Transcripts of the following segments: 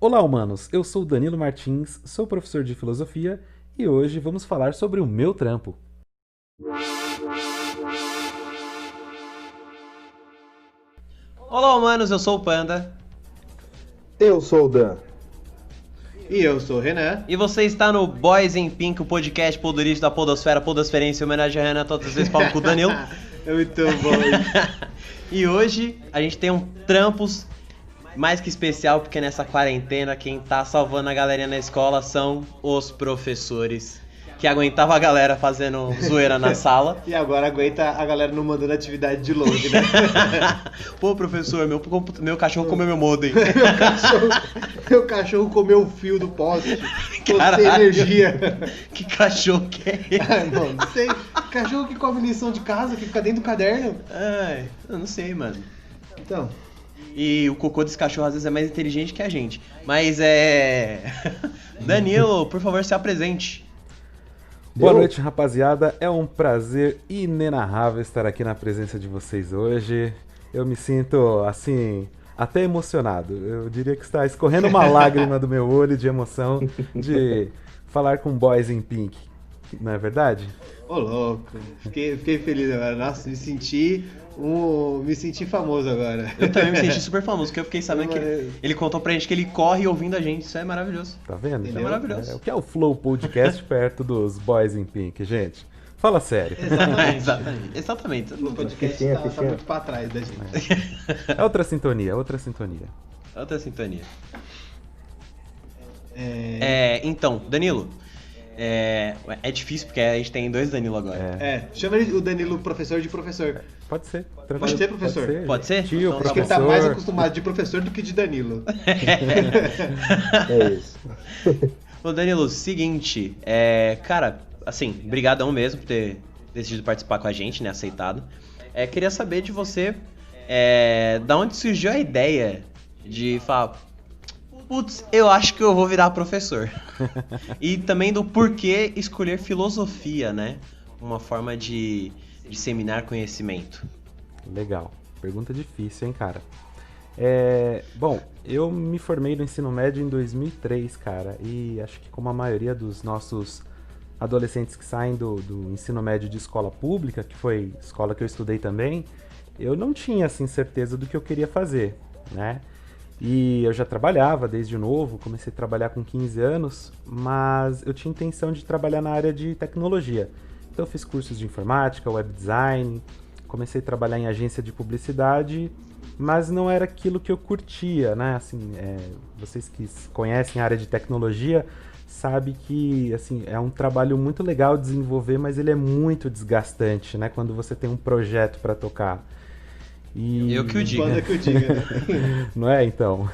Olá, humanos! Eu sou Danilo Martins, sou professor de filosofia e hoje vamos falar sobre o meu trampo. Olá, humanos, eu sou o Panda. Eu sou o Dan. E eu sou o Renan. E você está no Boys in Pink, o podcast podurista da podosfera, podosferência, em homenagem a Renan, todas as vezes falo com o Danilo. É muito bom. E hoje a gente tem um trampos mais que especial, porque nessa quarentena quem tá salvando a galerinha na escola são os professores, que aguentavam a galera fazendo zoeira na sala. E agora aguenta a galera não mandando atividade de longe, né? Pô, professor, meu cachorro comeu meu modem. Meu cachorro comeu o fio do poste. Tô sem Caralho. energia. Que cachorro que é esse? Ai, mano, não sei. Cachorro que come lição de casa, que fica dentro do caderno. Ai, eu não sei, mano. Então, E o cocô desse cachorro às vezes é mais inteligente que a gente. Mas Danilo, por favor, se apresente. Boa Eu? noite, rapaziada. É um prazer inenarrável estar aqui na presença de vocês hoje. Eu me sinto, assim, até emocionado. Eu diria que está escorrendo uma lágrima do meu olho de emoção de falar com Boys in Pink. Não é verdade? ô louco. Fiquei feliz agora. Nossa, me senti famoso agora. Eu também me senti super famoso, porque eu fiquei sabendo que ele contou pra gente que ele corre ouvindo a gente. Isso é maravilhoso. Tá vendo? Isso é maravilhoso. O que é o Flow Podcast perto dos Boys in Pink, gente? Fala sério. Exatamente. O podcast Fichinha. tá muito pra trás da gente. É outra sintonia, outra sintonia. Outra sintonia. É, Então, Danilo. É difícil porque a gente tem dois Danilo agora. chama ele o Danilo professor de professor. Pode ser. tranquilo. Pode ser, professor? Pode ser? Tio, Então tá Acho que ele professor. tá mais acostumado de professor do que de Danilo. É isso. Ô Danilo, seguinte, cara, assim, brigadão mesmo por ter decidido participar com a gente, né, aceitado. Queria saber de você, da onde surgiu a ideia de falar, putz, eu acho que eu vou virar professor. E também do porquê escolher filosofia, né, uma forma de disseminar conhecimento. Legal. Pergunta difícil, hein, cara? Bom, eu me formei no ensino médio em 2003, cara, e acho que como a maioria dos nossos adolescentes que saem do ensino médio de escola pública, que foi escola que eu estudei também, eu não tinha, assim, certeza do que eu queria fazer, né? E eu já trabalhava desde novo, comecei a trabalhar com 15 anos, mas eu tinha intenção de trabalhar na área de tecnologia. Então eu fiz cursos de informática, web design, comecei a trabalhar em agência de publicidade, mas não era aquilo que eu curtia, né? Assim, vocês que conhecem a área de tecnologia sabem que assim, é um trabalho muito legal de desenvolver, mas ele é muito desgastante, né? Quando você tem um projeto para tocar. E... Eu que o diga. Quando é que eu diga, né? Não é, então?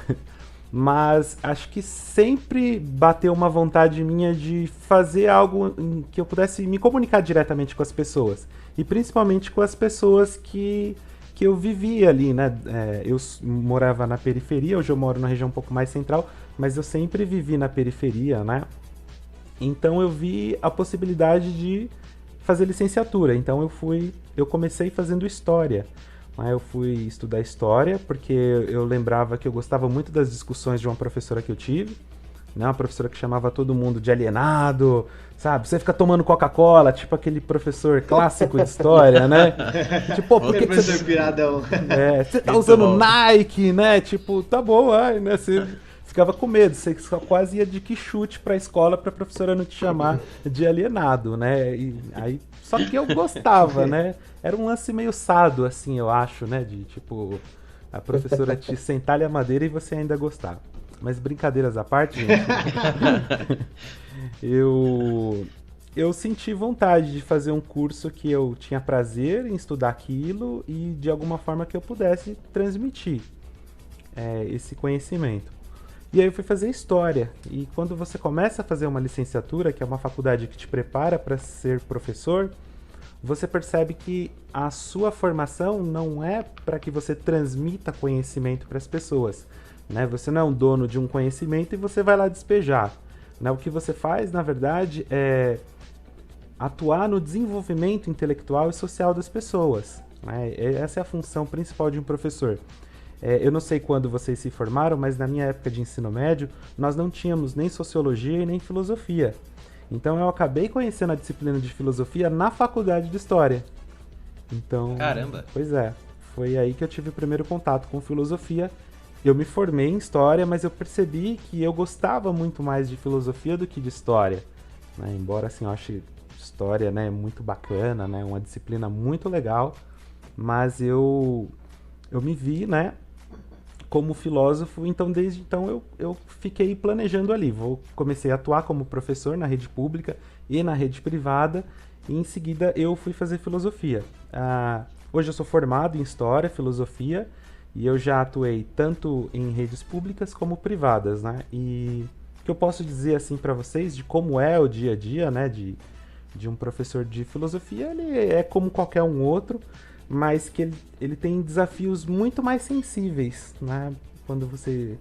Mas acho que sempre bateu uma vontade minha de fazer algo em que eu pudesse me comunicar diretamente com as pessoas. E principalmente com as pessoas que eu vivia ali, né? Eu morava na periferia, hoje eu moro na região um pouco mais central, mas eu sempre vivi na periferia, né? Então eu vi a possibilidade de fazer licenciatura. Então eu comecei fazendo história. Eu fui estudar história porque eu lembrava que eu gostava muito das discussões de uma professora que eu tive, né? Uma professora que chamava todo mundo de alienado, sabe? Você fica tomando Coca-Cola, tipo aquele professor clássico de história, né? Tipo, pô, por que Professor você... piradão. Você tá Muito usando bom. Nike, né? Tipo, tá bom, né? Você ficava com medo, você só quase ia de que chute pra escola pra professora não te chamar de alienado, né? E aí, só que eu gostava, né? Era um lance meio sado, assim, eu acho, né? De tipo, a professora te sentar-lhe a madeira e você ainda gostar. Mas brincadeiras à parte, gente. Eu senti vontade de fazer um curso que eu tinha prazer em estudar aquilo e de alguma forma que eu pudesse transmitir esse conhecimento. E aí eu fui fazer história. E quando você começa a fazer uma licenciatura, que é uma faculdade que te prepara para ser professor, você percebe que a sua formação não é para que você transmita conhecimento para as pessoas, né? Você não é um dono de um conhecimento e você vai lá despejar, né? O que você faz, na verdade, é atuar no desenvolvimento intelectual e social das pessoas, né? Essa é a função principal de um professor. Eu não sei quando vocês se formaram, mas na minha época de ensino médio, nós não tínhamos nem sociologia e nem filosofia. Então eu acabei conhecendo a disciplina de filosofia na faculdade de história. Então, Caramba! pois é, foi aí que eu tive o primeiro contato com filosofia. Eu me formei em história, mas eu percebi que eu gostava muito mais de filosofia do que de história, né? Embora assim, eu ache história, né, muito bacana, né, uma disciplina muito legal, mas eu me vi, né, como filósofo. Então desde então eu fiquei planejando ali. Comecei a atuar como professor na rede pública e na rede privada, e em seguida eu fui fazer filosofia. Hoje eu sou formado em História, Filosofia, e eu já atuei tanto em redes públicas como privadas, né? E o que eu posso dizer assim para vocês de como é o dia a dia, né, de um professor de filosofia, ele é como qualquer um outro, mas que ele tem desafios muito mais sensíveis, né? Quando você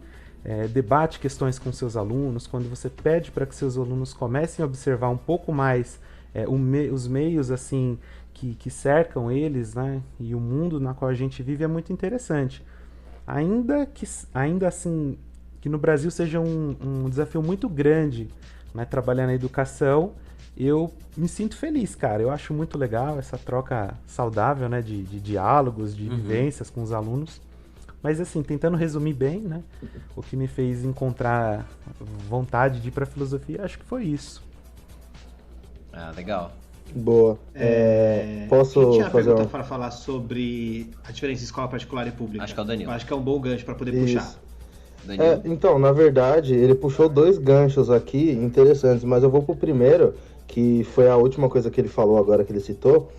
debate questões com seus alunos, quando você pede para que seus alunos comecem a observar um pouco mais os meios assim que cercam eles, né? E o mundo na qual a gente vive é muito interessante. Ainda assim, que no Brasil seja um desafio muito grande, né, trabalhar na educação, eu me sinto feliz, cara. Eu acho muito legal essa troca saudável, né, de diálogos, de vivências com os alunos. Mas assim, tentando resumir bem, né, o que me fez encontrar vontade de ir para filosofia, acho que foi isso. Ah, legal. Boa. Posso Quem tinha fazer pergunta para falar sobre a diferença de escola particular e pública? Acho que é o Danilo. Acho que é um bom gancho para poder Isso. puxar. Danilo. Então, na verdade, ele puxou 2 ganchos aqui interessantes, mas eu vou pro primeiro, que foi a última coisa que ele falou agora, que ele citou,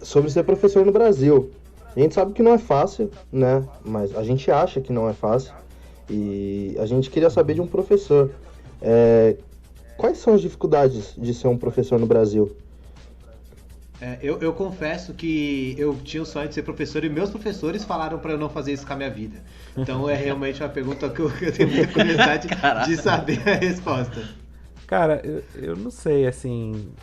sobre ser professor no Brasil. A gente sabe que não é fácil, né? Mas a gente acha que não é fácil. E a gente queria saber de um professor. Quais são as dificuldades de ser um professor no Brasil? Eu confesso que eu tinha o sonho de ser professor e meus professores falaram para eu não fazer isso com a minha vida. Então é realmente uma pergunta que eu tenho muita curiosidade de saber a resposta. Cara, eu não sei, assim,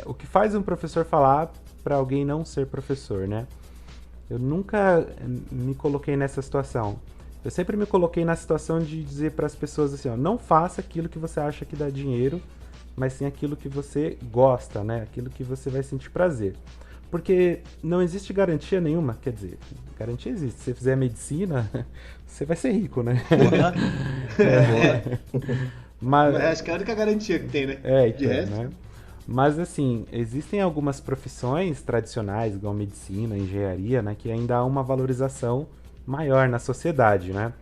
o que faz um professor falar para alguém não ser professor, né? Eu nunca me coloquei nessa situação. Eu sempre me coloquei na situação de dizer para as pessoas assim, ó, não faça aquilo que você acha que dá dinheiro, mas sim aquilo que você gosta, né? Aquilo que você vai sentir prazer. Porque não existe garantia nenhuma, quer dizer, garantia existe. Se você fizer medicina, você vai ser rico, né? Mas acho que é a única garantia que tem, né? Então, de resto. né? Mas assim, existem algumas profissões tradicionais, igual medicina, engenharia, né? Que ainda há uma valorização maior na sociedade, né?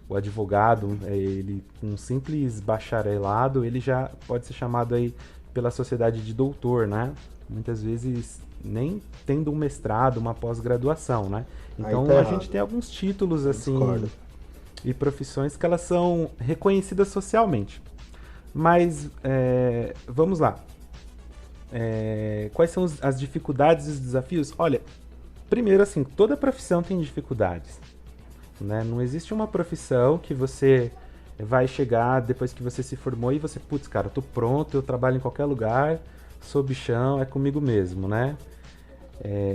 O advogado, ele com um simples bacharelado, ele já pode ser chamado aí pela sociedade de doutor, né? Muitas vezes nem tendo um mestrado, uma pós-graduação, né? Então a gente tem alguns títulos assim e profissões que elas são reconhecidas socialmente. Mas vamos lá. Quais são as dificuldades e os desafios? Olha, primeiro assim, toda profissão tem dificuldades, né? Não existe uma profissão que você vai chegar depois que você se formou e você, putz, cara, eu tô pronto, eu trabalho em qualquer lugar, sou bichão, é comigo mesmo, né?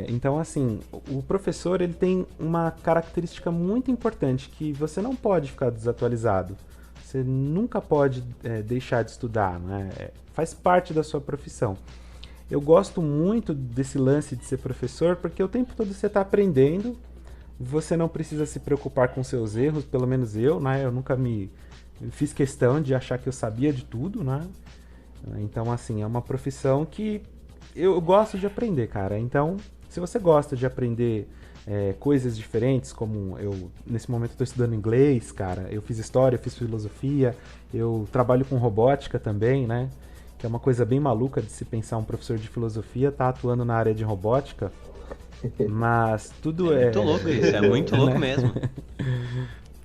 Então, assim, o professor, ele tem uma característica muito importante, que você não pode ficar desatualizado. Você nunca pode deixar de estudar, né? Faz parte da sua profissão. Eu gosto muito desse lance de ser professor, porque o tempo todo você está aprendendo, você não precisa se preocupar com seus erros, pelo menos eu, né? Eu nunca me fiz questão de achar que eu sabia de tudo, né? Então, assim, é uma profissão que eu gosto de aprender, cara. Então, se você gosta de aprender coisas diferentes, como eu, nesse momento, estou estudando inglês, cara, eu fiz história, eu fiz filosofia, eu trabalho com robótica também, né? Que é uma coisa bem maluca de se pensar um professor de filosofia tá atuando na área de robótica, mas tudo é muito louco isso, é muito louco mesmo.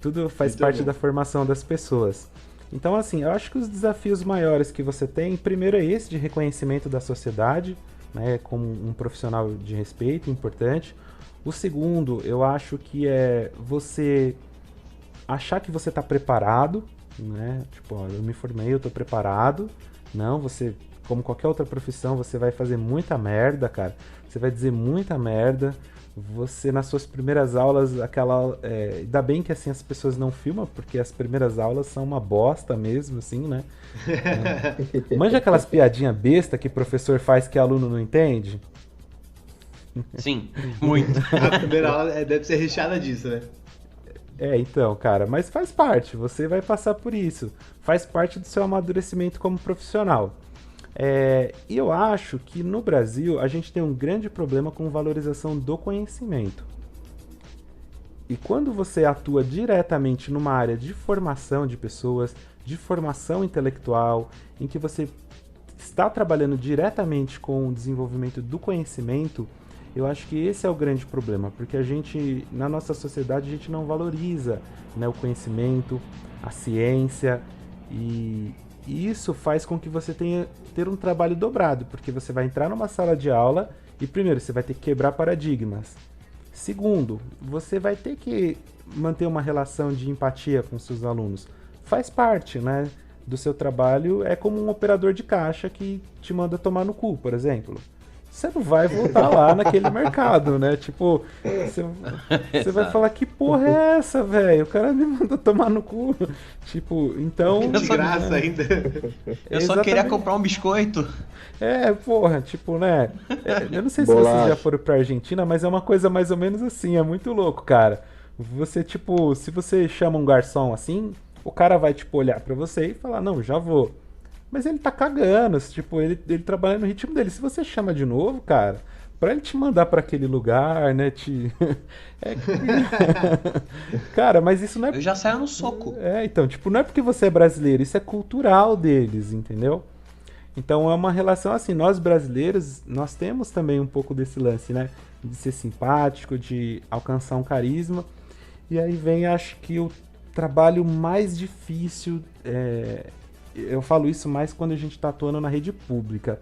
Tudo faz parte da formação das pessoas. Então, assim, eu acho que os desafios maiores que você tem, primeiro é esse de reconhecimento da sociedade, né, como um profissional de respeito, importante. O segundo, eu acho que é você achar que você está preparado, né? Tipo, ó, eu me formei, eu tô preparado. Não, você, como qualquer outra profissão, você vai fazer muita merda, cara. Você vai dizer muita merda. você nas suas primeiras aulas, ainda bem que assim as pessoas não filmam, porque as primeiras aulas são uma bosta mesmo, assim, né? Manja aquelas piadinhas besta que o professor faz que o aluno não entende? Sim, muito. A primeira aula deve ser recheada disso, né? Então, cara, mas faz parte, você vai passar por isso. Faz parte do seu amadurecimento como profissional. E eu acho que no Brasil a gente tem um grande problema com valorização do conhecimento. E quando você atua diretamente numa área de formação de pessoas, de formação intelectual, em que você está trabalhando diretamente com o desenvolvimento do conhecimento, eu acho que esse é o grande problema, porque a gente, na nossa sociedade, a gente não valoriza, né, o conhecimento, a ciência, e isso faz com que você tenha ter um trabalho dobrado, porque você vai entrar numa sala de aula e, primeiro, você vai ter que quebrar paradigmas. Segundo, você vai ter que manter uma relação de empatia com seus alunos. Faz parte, né, do seu trabalho, é como um operador de caixa que te manda tomar no cu, por exemplo. Você não vai voltar lá naquele mercado, né? Tipo, você vai falar, que porra é essa, velho? O cara me mandou tomar no cu. Tipo, então... De graça ainda. Eu só queria comprar um biscoito. Porra, tipo, né? Eu não sei se vocês já foram pra Argentina, mas é uma coisa mais ou menos assim, é muito louco, cara. Você, tipo, se você chama um garçom assim, o cara vai, tipo, olhar pra você e falar, não, já vou. Mas ele tá cagando, tipo, ele trabalha no ritmo dele. Se você chama de novo, cara, pra ele te mandar pra aquele lugar, né, Cara, mas isso não é... Eu já saio no soco. Então, tipo, não é porque você é brasileiro, isso é cultural deles, entendeu? Então é uma relação assim, nós brasileiros, nós temos também um pouco desse lance, né, de ser simpático, de alcançar um carisma. E aí vem, acho que o trabalho mais difícil, eu falo isso mais quando a gente está atuando na rede pública,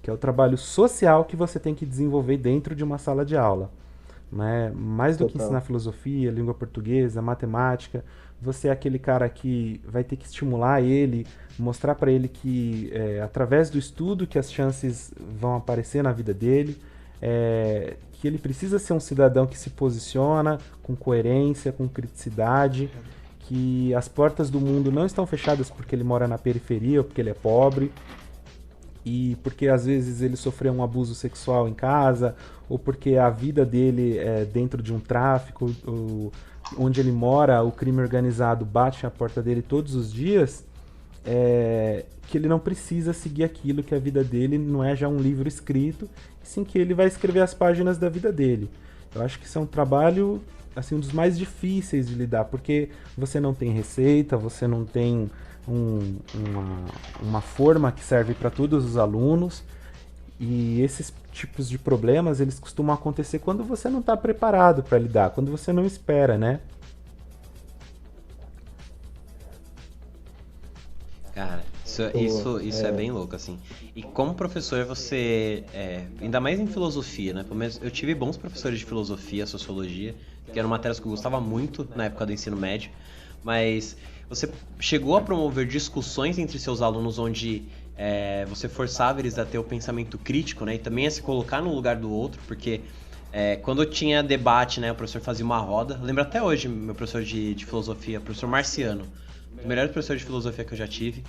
que é o trabalho social que você tem que desenvolver dentro de uma sala de aula. Né? Mais do que ensinar filosofia, língua portuguesa, matemática, você é aquele cara que vai ter que estimular ele, mostrar para ele que através do estudo que as chances vão aparecer na vida dele, que ele precisa ser um cidadão que se posiciona com coerência, com criticidade, que as portas do mundo não estão fechadas porque ele mora na periferia ou porque ele é pobre, e porque às vezes ele sofreu um abuso sexual em casa, ou porque a vida dele é dentro de um tráfico, ou onde ele mora, o crime organizado bate na porta dele todos os dias, que ele não precisa seguir aquilo, que a vida dele não é já um livro escrito, e sim que ele vai escrever as páginas da vida dele. Eu acho que isso é um trabalho, assim, um dos mais difíceis de lidar, porque você não tem receita, você não tem uma forma que serve para todos os alunos, e esses tipos de problemas, eles costumam acontecer quando você não está preparado para lidar, quando você não espera, né? Cara, isso é bem louco, assim. E como professor, você... ainda mais em filosofia, né? Pelo menos eu tive bons professores de filosofia, sociologia, que eram matérias que eu gostava muito na época do ensino médio. Mas você chegou a promover discussões entre seus alunos onde você forçava eles a ter o pensamento crítico, né? E também a se colocar no lugar do outro, porque... quando eu tinha debate, né, o professor fazia uma roda. Eu lembro até hoje, meu professor de filosofia, professor Marciano, um dos melhores professores de filosofia que eu já tive.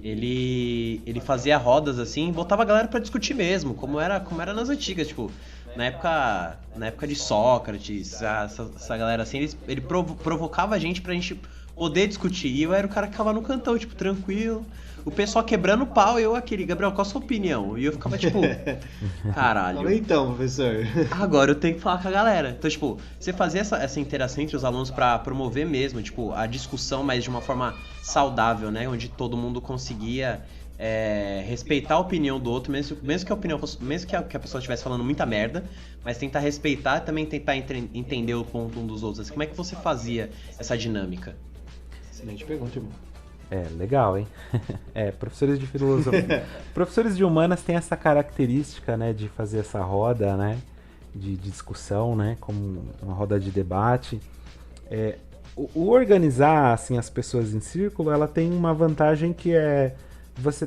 Ele fazia rodas assim, e botava a galera pra discutir mesmo, como era nas antigas, tipo, na época de Sócrates, essa galera assim, ele provocava a gente pra gente poder discutir. E eu era o cara que ficava no cantão, tipo, tranquilo. O pessoal quebrando o pau e eu aquele, Gabriel, qual a sua opinião? E eu ficava tipo, caralho. Então, professor. Agora eu tenho que falar com a galera. Então, tipo, você fazia essa interação entre os alunos pra promover mesmo, tipo, a discussão, mas de uma forma saudável, né? Onde todo mundo conseguia respeitar a opinião do outro, mesmo que a pessoa estivesse falando muita merda, mas tentar respeitar e também tentar entender o ponto um dos outros. Assim, como é que você fazia essa dinâmica? Excelente pergunta, irmão. Legal, hein? Professores de filosofia. Professores de humanas têm essa característica, né, de fazer essa roda, né, de discussão, né, como uma roda de debate. O organizar, assim, as pessoas em círculo, ela tem uma vantagem que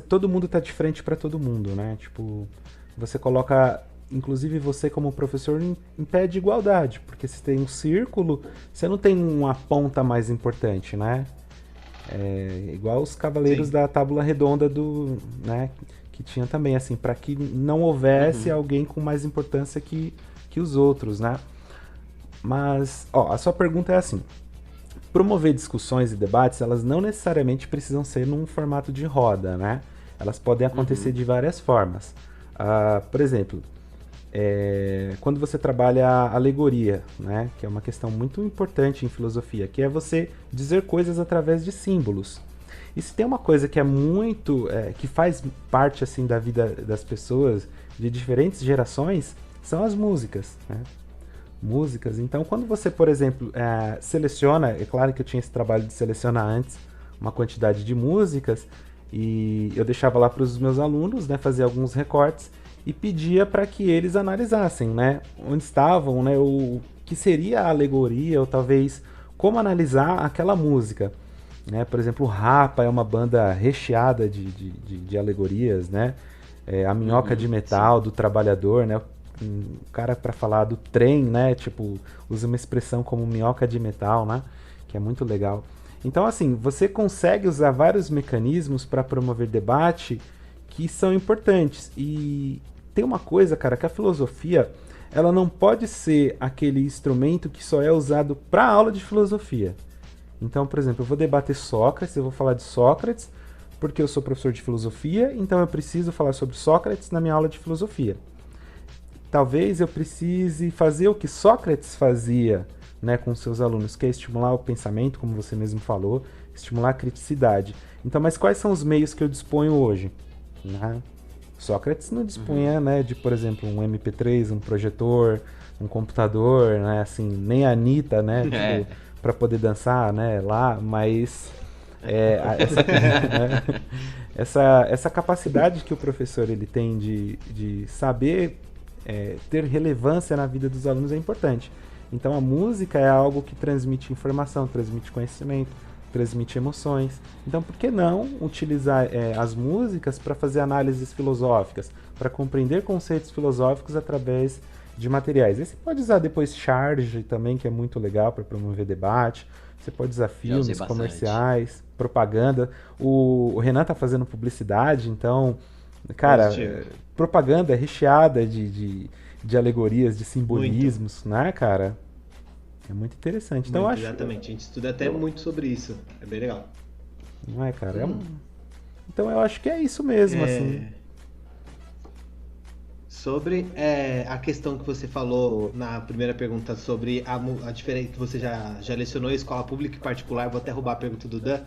todo mundo tá de frente para todo mundo, né? Tipo, você coloca inclusive você como professor, em pé de igualdade, porque se tem um círculo, você não tem uma ponta mais importante, né? É igual os cavaleiros da Tábula Redonda né, que tinha também, assim, para que não houvesse alguém com mais importância que os outros, né? Mas, ó, a sua pergunta é assim: promover discussões e debates, elas não necessariamente precisam ser num formato de roda, né? Elas podem acontecer de várias formas. Por exemplo, quando você trabalha a alegoria, né? Que é uma questão muito importante em filosofia, que é você dizer coisas através de símbolos. E se tem uma coisa que é muito, que faz parte assim da vida das pessoas de diferentes gerações, são as músicas, né? Músicas. Então, quando você, por exemplo, seleciona, é claro que eu tinha esse trabalho de selecionar antes uma quantidade de músicas e eu deixava lá para os meus alunos, né, fazer alguns recortes e pedia para que eles analisassem, né, onde estavam, né, o que seria a alegoria ou talvez como analisar aquela música, né? Por exemplo, o Rapa é uma banda recheada de alegorias, né? A Minhoca de Metal, do Trabalhador, né? Um cara para falar do trem, né? Tipo, usa uma expressão como minhoca de metal, né? Que é muito legal. Então, assim, você consegue usar vários mecanismos para promover debate que são importantes. E tem uma coisa, cara, que a filosofia, ela não pode ser aquele instrumento que só é usado para aula de filosofia. Então, por exemplo, eu vou debater Sócrates, eu vou falar de Sócrates, porque eu sou professor de filosofia, então eu preciso falar sobre Sócrates na minha aula de filosofia. Talvez eu precise fazer o que Sócrates fazia, né, com seus alunos, que é estimular o pensamento, como você mesmo falou, estimular a criticidade. Então, mas quais são os meios que eu disponho hoje? Né? Sócrates não dispunha, né, de, por exemplo, um MP3, um projetor, um computador, né, assim, nem a Anitta, né, tipo, para poder dançar, né, lá, mas essa capacidade que o professor ele tem de saber ter relevância na vida dos alunos é importante. Então a música é algo que transmite informação, transmite conhecimento, transmite emoções. Então por que não utilizar as músicas para fazer análises filosóficas, para compreender conceitos filosóficos através de materiais? Aí você pode usar depois charge também, que é muito legal para promover debate. Você pode usar filmes, comerciais, propaganda. O Renan tá fazendo publicidade, então, cara, propaganda é recheada de alegorias, de simbolismos, muito, né, cara? É muito interessante. Então, muito, exatamente, a gente estuda até muito sobre isso. É bem legal. Não é, cara? Então eu acho que é isso mesmo, assim. Sobre a questão que você falou na primeira pergunta sobre a diferença que você já lecionou escola pública e particular, vou até roubar a pergunta do Dan.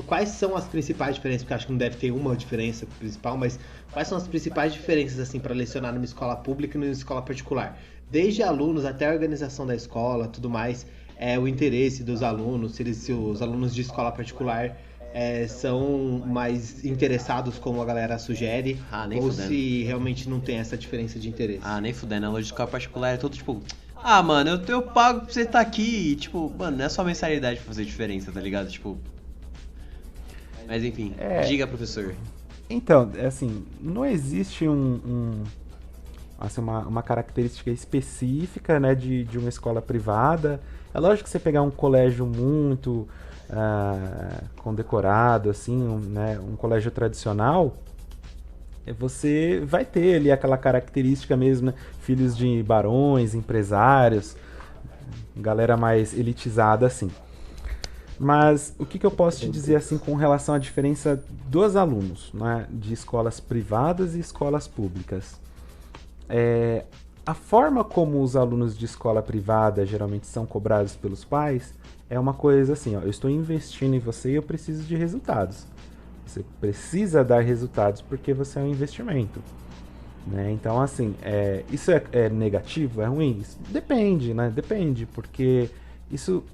Quais são as principais diferenças? Porque acho que não deve ter uma diferença principal, mas quais são as principais diferenças assim para lecionar numa escola pública e numa escola particular? Desde alunos até a organização da escola, tudo mais, o interesse dos alunos, se os alunos de escola particular são mais interessados como a galera sugere, ou fudendo, se realmente não tem essa diferença de interesse. Nem fudendo, a loja de escola particular é tudo tipo, mano, eu pago pra você estar aqui, e, tipo, mano, não é só mensalidade pra fazer diferença, tá ligado? Tipo, mas enfim, diga, professor. Então, assim, não existe assim, uma característica específica, né, de uma escola privada. É lógico que você pegar um colégio muito condecorado, assim, né, um colégio tradicional, você vai ter ali aquela característica mesmo, né, filhos de barões, empresários, galera mais elitizada, assim. Mas o que eu posso te dizer assim com relação à diferença dos alunos, né, de escolas privadas e escolas públicas? A forma como os alunos de escola privada geralmente são cobrados pelos pais é uma coisa assim, eu estou investindo em você e eu preciso de resultados. Você precisa dar resultados porque você é um investimento. Né? Então, assim, isso é negativo, é ruim? Isso depende, né? Depende, porque isso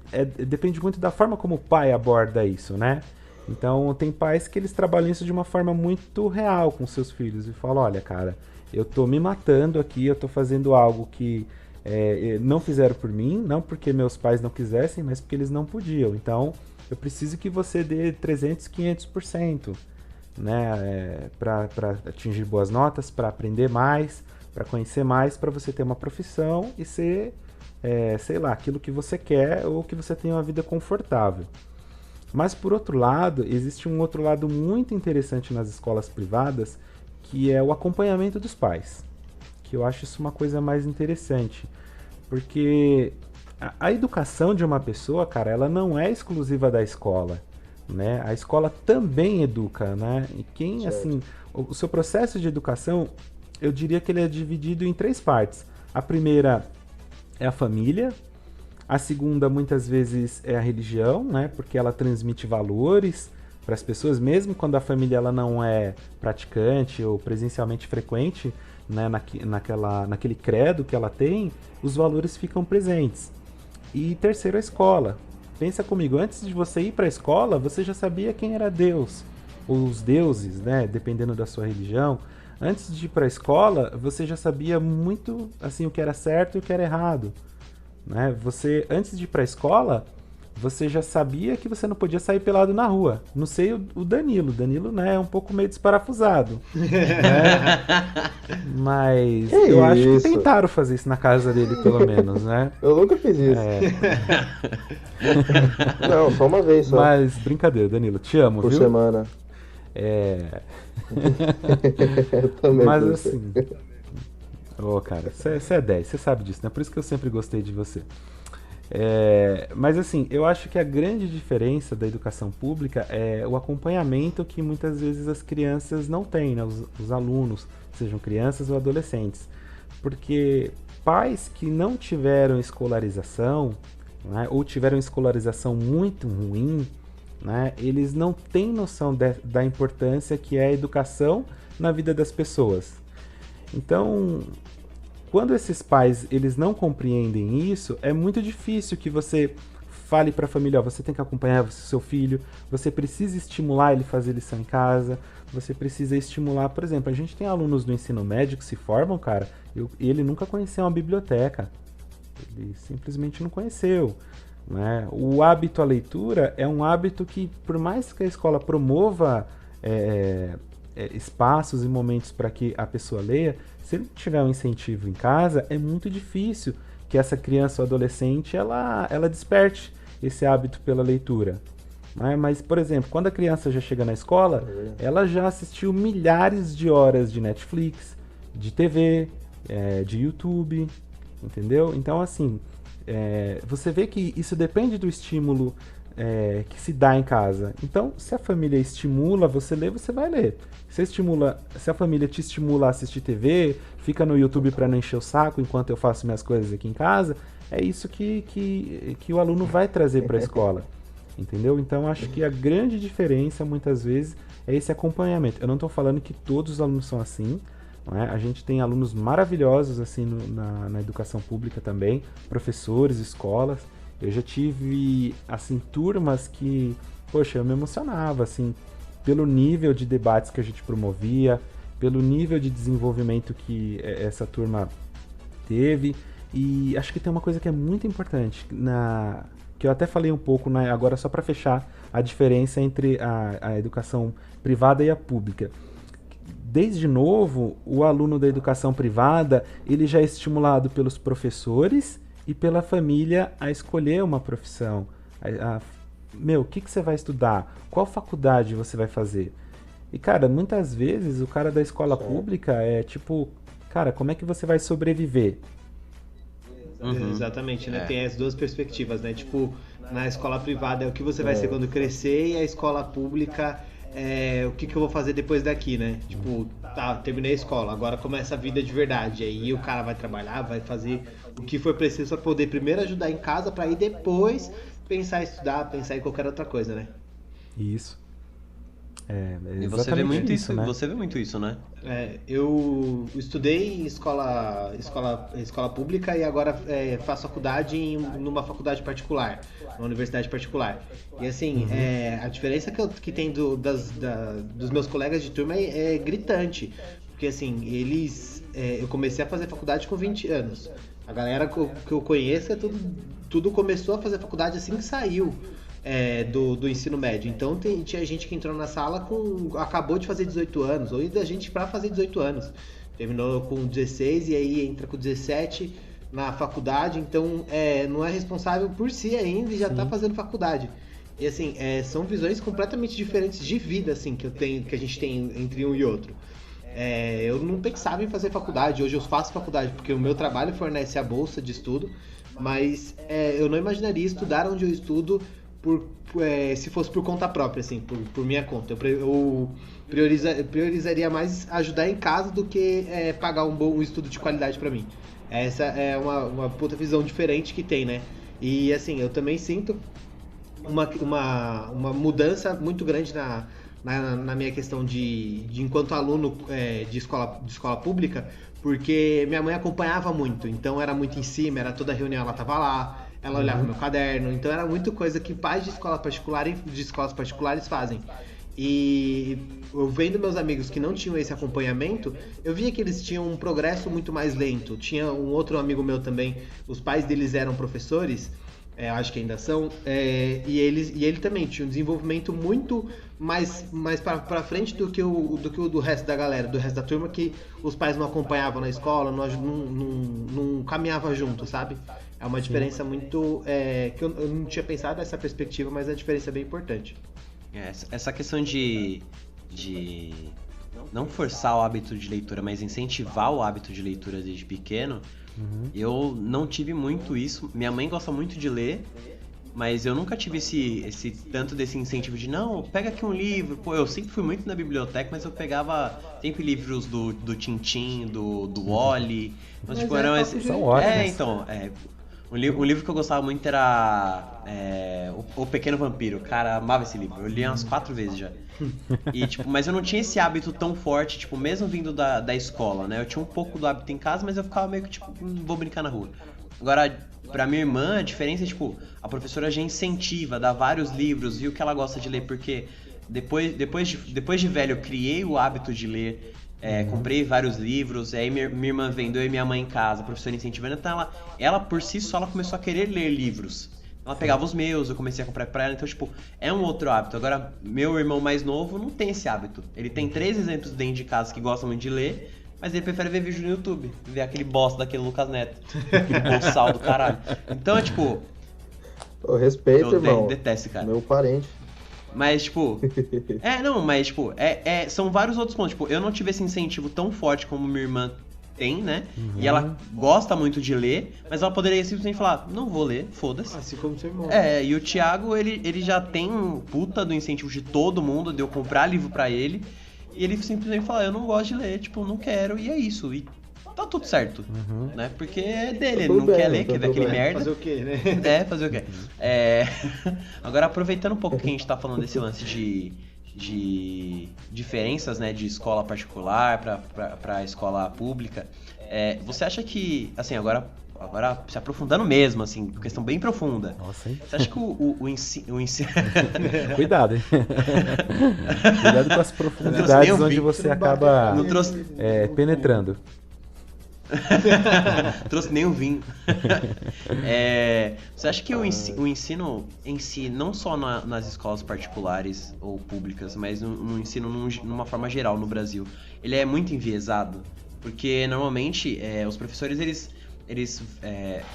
depende muito da forma como o pai aborda isso, né? Então, tem pais que eles trabalham isso de uma forma muito real com seus filhos e falam, olha, cara, eu tô me matando aqui, eu tô fazendo algo que não fizeram por mim, não porque meus pais não quisessem, mas porque eles não podiam. Então, eu preciso que você dê 300, 500%. né? Para atingir boas notas, para aprender mais, para conhecer mais, para você ter uma profissão e ser, sei lá, aquilo que você quer ou que você tenha uma vida confortável. Mas, por outro lado, existe um outro lado muito interessante nas escolas privadas, que é o acompanhamento dos pais. Que eu acho isso uma coisa mais interessante. Porque a educação de uma pessoa, cara, ela não é exclusiva da escola, né? A escola também educa, né? E quem, assim, o seu processo de educação, eu diria que ele é dividido em 3 partes. A primeira é a família. A segunda, muitas vezes, é a religião, né? Porque ela transmite valores para as pessoas, mesmo quando a família ela não é praticante ou presencialmente frequente, né? Naquele credo que ela tem, os valores ficam presentes. E terceiro, a escola. Pensa comigo, antes de você ir para a escola, você já sabia quem era Deus, ou os deuses, né? Dependendo da sua religião. Antes de ir para a escola, você já sabia muito assim o que era certo e o que era errado. Né? Você, antes de ir para a escola, você já sabia que você não podia sair pelado na rua. Não sei o Danilo. Danilo, né, é um pouco meio desparafusado. Né? Mas eu acho que tentaram fazer isso na casa dele, pelo menos, né? Eu nunca fiz isso. Não, só uma vez só. Mas, brincadeira, Danilo. Te amo, por viu? semana. Também. Mas assim... cara, você é 10, você sabe disso, né? Por isso que eu sempre gostei de você. Mas assim, eu acho que a grande diferença da educação pública é o acompanhamento que muitas vezes as crianças não têm, né? Os alunos, sejam crianças ou adolescentes. Porque pais que não tiveram escolarização, né? Ou tiveram escolarização muito ruim, né? Eles não têm noção da importância que é a educação na vida das pessoas. Então, quando esses pais eles não compreendem isso, é muito difícil que você fale para a família, ó, você tem que acompanhar seu filho, você precisa estimular ele a fazer lição em casa, você precisa estimular, por exemplo, a gente tem alunos do ensino médio que se formam, cara, e ele nunca conheceu uma biblioteca, ele simplesmente não conheceu. Né? O hábito à leitura é um hábito que, por mais que a escola promova espaços e momentos para que a pessoa leia, se ele não tiver um incentivo em casa, é muito difícil que essa criança ou adolescente ela desperte esse hábito pela leitura. Né? Mas, por exemplo, quando a criança já chega na escola, ela já assistiu milhares de horas de Netflix, de TV, de YouTube, entendeu? Então, assim, você vê que isso depende do estímulo que se dá em casa. Então, se a família estimula você ler, você vai ler. Se a família te estimula a assistir TV, fica no YouTube para não encher o saco enquanto eu faço minhas coisas aqui em casa, é isso que o aluno vai trazer para a escola. Entendeu? Então, acho que a grande diferença, muitas vezes, é esse acompanhamento. Eu não estou falando que todos os alunos são assim. Não é? A gente tem alunos maravilhosos assim na educação pública também, professores, escolas. Eu já tive, assim, turmas que, poxa, eu me emocionava, assim, pelo nível de debates que a gente promovia, pelo nível de desenvolvimento que essa turma teve. E acho que tem uma coisa que é muito importante, que eu até falei um pouco, né, agora só para fechar a diferença entre a educação privada e a pública. Desde novo, o aluno da educação privada, ele já é estimulado pelos professores e pela família a escolher uma profissão. O que você vai estudar? Qual faculdade você vai fazer? E, cara, muitas vezes o cara da escola pública é tipo, cara, como é que você vai sobreviver? Exatamente, né? Tem as duas perspectivas, né? Tipo, na escola privada é o que você vai ser quando crescer, e a escola pública o que eu vou fazer depois daqui, né? Tipo, terminei a escola, agora começa a vida de verdade. Aí o cara vai trabalhar, vai fazer o que for preciso para poder primeiro ajudar em casa, para aí depois pensar em estudar, pensar em qualquer outra coisa, né? Isso. E você vê muito isso, né? Você vê muito isso, né? Eu estudei em escola pública e agora faço faculdade numa faculdade particular, numa universidade particular. E assim, a diferença que tem dos meus colegas de turma é gritante. Porque assim, eu comecei a fazer faculdade com 20 anos. A galera que eu conheço tudo começou a fazer faculdade assim que saiu. do ensino médio. Então tinha gente que entrou na sala acabou de fazer 18 anos, ou ainda gente para fazer 18 anos. Terminou com 16 e aí entra com 17 na faculdade, então não é responsável por si ainda e já está fazendo faculdade. E assim, são visões completamente diferentes de vida assim, que a gente tem entre um e outro. Eu não pensava em fazer faculdade, hoje eu faço faculdade porque o meu trabalho fornece a bolsa de estudo, mas eu não imaginaria estudar onde eu estudo se fosse por conta própria, assim, por minha conta. Eu priorizaria mais ajudar em casa do que pagar um estudo de qualidade para mim. Essa é uma puta visão diferente que tem, né? E assim, eu também sinto uma mudança muito grande na minha questão de enquanto aluno de escola pública, porque minha mãe acompanhava muito, então era muito em cima, era toda reunião ela tava lá, ela olhava meu caderno, então era muito coisa que pais de escolas particulares fazem. E eu vendo meus amigos que não tinham esse acompanhamento, eu via que eles tinham um progresso muito mais lento. Tinha um outro amigo meu também, os pais deles eram professores, acho que ainda são, e ele também tinha um desenvolvimento muito mais pra frente do que o do resto da galera, do resto da turma, que os pais não acompanhavam na escola, não caminhava junto, sabe? É uma diferença muito... que eu não tinha pensado nessa perspectiva, mas a diferença é bem importante. Essa questão de não forçar o hábito de leitura, mas incentivar o hábito de leitura desde pequeno, eu não tive muito isso. Minha mãe gosta muito de ler, mas eu nunca tive esse tanto desse incentivo de não, pega aqui um livro. Pô, eu sempre fui muito na biblioteca, mas eu pegava sempre livros do Tintin, do Wally. Então, tipo, eram são ótimos. Então, um livro que eu gostava muito era O Pequeno Vampiro. Cara, amava esse livro. Eu li umas 4 vezes já. E, tipo, mas eu não tinha esse hábito tão forte, tipo, mesmo vindo da escola, né? Eu tinha um pouco do hábito em casa, mas eu ficava meio que, tipo, vou brincar na rua. Agora, pra minha irmã, a diferença é, tipo, a professora já incentiva, dá vários livros, viu que ela gosta de ler, porque depois de velho eu criei o hábito de ler. Comprei vários livros, aí minha irmã vendo, eu e minha mãe em casa, a professora incentivando, então ela por si só ela começou a querer ler livros. Ela pegava os meus, eu comecei a comprar pra ela, então tipo, é um outro hábito. Agora, meu irmão mais novo não tem esse hábito. Ele tem 3 exemplos dentro de casa que gostam muito de ler, mas ele prefere ver vídeo no YouTube, ver aquele bosta daquele Lucas Neto, aquele boçal do caralho. Então é tipo... Eu respeito, irmão. Eu detesto, cara. Meu parente. Mas, tipo... são vários outros pontos. Tipo, eu não tive esse incentivo tão forte como minha irmã tem, né? E ela gosta muito de ler, mas ela poderia simplesmente falar, não vou ler, foda-se. Assim como seu irmão. E o Thiago, ele já tem um puta do incentivo de todo mundo, de eu comprar livro pra ele, e ele simplesmente fala, eu não gosto de ler, tipo, não quero, e é isso. E tá tudo certo, né? Porque é dele, ele não quer ler, quer ver aquele merda. Fazer o quê, né? Fazer o quê? Agora, aproveitando um pouco que a gente tá falando desse lance de diferenças, né, de escola particular pra escola pública, você acha que, assim, agora se aprofundando mesmo, assim, questão bem profunda. Nossa, hein? Você acha que o ensino... Cuidado, hein? Cuidado com as profundidades onde você acaba penetrando. Trouxe nem um vinho. Você acha que o ensino em si, não só nas escolas particulares ou públicas, mas no ensino numa forma geral no Brasil, ele é muito enviesado? Porque normalmente os professores eles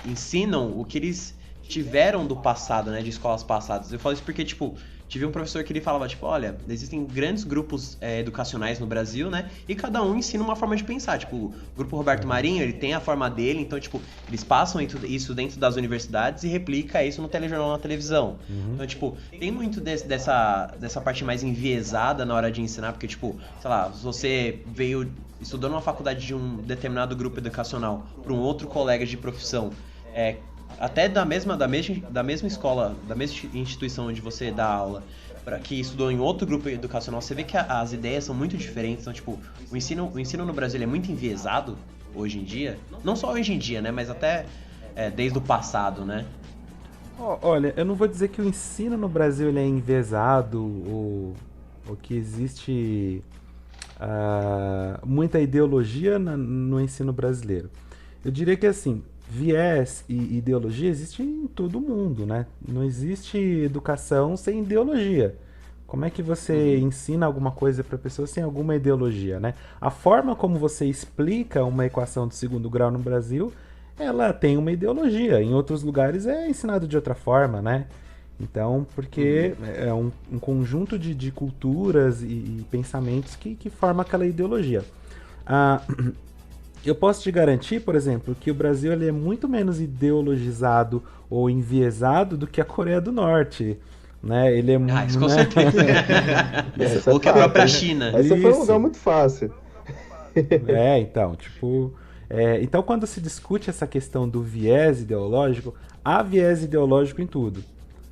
ensinam o que eles tiveram do passado, né, de escolas passadas. Eu falo isso porque, tipo, tive um professor que ele falava, tipo, olha, existem grandes grupos educacionais no Brasil, né, e cada um ensina uma forma de pensar. Tipo, o Grupo Roberto Marinho, ele tem a forma dele, então, tipo, eles passam isso dentro das universidades e replica isso no telejornal, na televisão. Então, tipo, tem muito dessa parte mais enviesada na hora de ensinar, porque, tipo, sei lá, se você estudou numa faculdade de um determinado grupo educacional para um outro colega de profissão, até da mesma escola, da mesma instituição onde você dá aula, que estudou em outro grupo educacional, você vê que as ideias são muito diferentes. Então, tipo, o ensino no Brasil é muito enviesado hoje em dia. Não só hoje em dia, né? Mas até desde o passado, né? Olha, eu não vou dizer que o ensino no Brasil ele é enviesado ou que existe muita ideologia no ensino brasileiro. Eu diria que, assim, viés e ideologia existem em todo mundo, né? Não existe educação sem ideologia. Como é que você ensina alguma coisa para a pessoa sem alguma ideologia, né? A forma como você explica uma equação de segundo grau no Brasil, ela tem uma ideologia. Em outros lugares é ensinado de outra forma, né? Então, porque é um conjunto de culturas e pensamentos que forma aquela ideologia. Eu posso te garantir, por exemplo, que o Brasil ele é muito menos ideologizado ou enviesado do que a Coreia do Norte. Né? Ele é isso com certeza. Ou que a própria China. Esse foi um lugar muito fácil. Então, tipo... então, quando se discute essa questão do viés ideológico, há viés ideológico em tudo.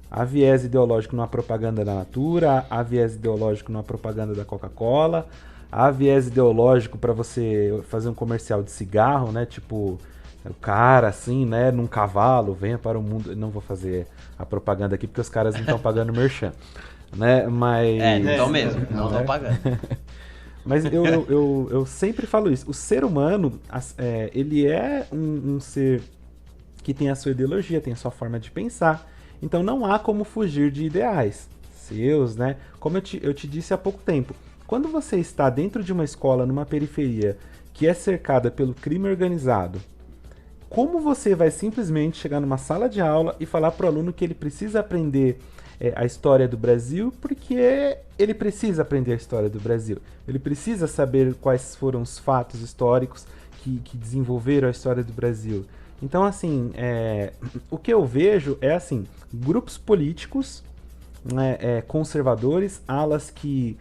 Há viés ideológico numa propaganda da Natura, há viés ideológico numa propaganda da Coca-Cola, há viés ideológico para você fazer um comercial de cigarro, né? Tipo, o cara assim, né, num cavalo, venha para o mundo... Não vou fazer a propaganda aqui porque os caras não estão pagando merchan, né? Mas... não estão mesmo, não estão pagando. Mas eu sempre falo isso. O ser humano, ele é um ser que tem a sua ideologia, tem a sua forma de pensar. Então não há como fugir de ideais seus, né? Como eu te disse há pouco tempo. Quando você está dentro de uma escola, numa periferia, que é cercada pelo crime organizado, como você vai simplesmente chegar numa sala de aula e falar para o aluno que ele precisa aprender a história do Brasil, porque ele precisa aprender a história do Brasil. Ele precisa saber quais foram os fatos históricos que desenvolveram a história do Brasil. Então, assim, o que eu vejo é, assim, grupos políticos, né, conservadores, alas que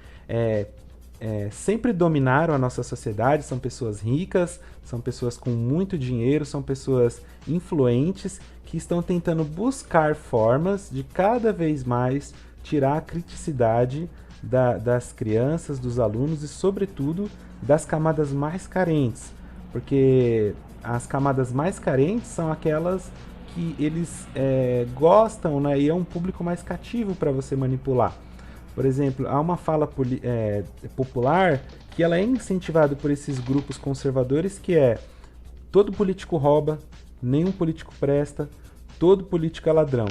sempre dominaram a nossa sociedade, são pessoas ricas, são pessoas com muito dinheiro, são pessoas influentes, que estão tentando buscar formas de cada vez mais tirar a criticidade das crianças, dos alunos e, sobretudo, das camadas mais carentes. Porque as camadas mais carentes são aquelas que eles gostam, né, e é um público mais cativo para você manipular. Por exemplo, há uma fala popular que ela é incentivada por esses grupos conservadores, que é: todo político rouba, nenhum político presta, todo político é ladrão.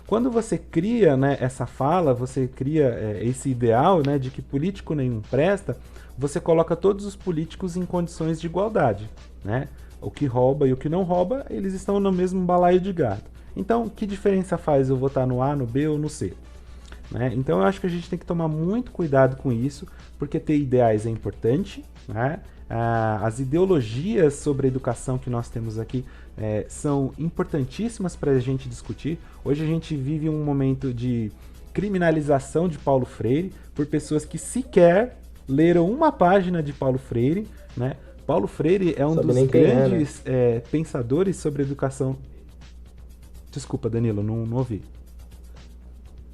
Quando você cria, né, essa fala, você cria esse ideal, né, de que político nenhum presta, você coloca todos os políticos em condições de igualdade, né? O que rouba e o que não rouba, eles estão no mesmo balaio de gato. Então, que diferença faz eu votar no A, no B ou no C? Né? Então eu acho que a gente tem que tomar muito cuidado com isso, porque ter ideais é importante, né? As ideologias sobre a educação que nós temos aqui são importantíssimas para a gente discutir. Hoje a gente vive um momento de criminalização de Paulo Freire por pessoas que sequer leram uma página de Paulo Freire, né? Paulo Freire é um dos grandes pensadores sobre educação. Desculpa, Danilo, não ouvi.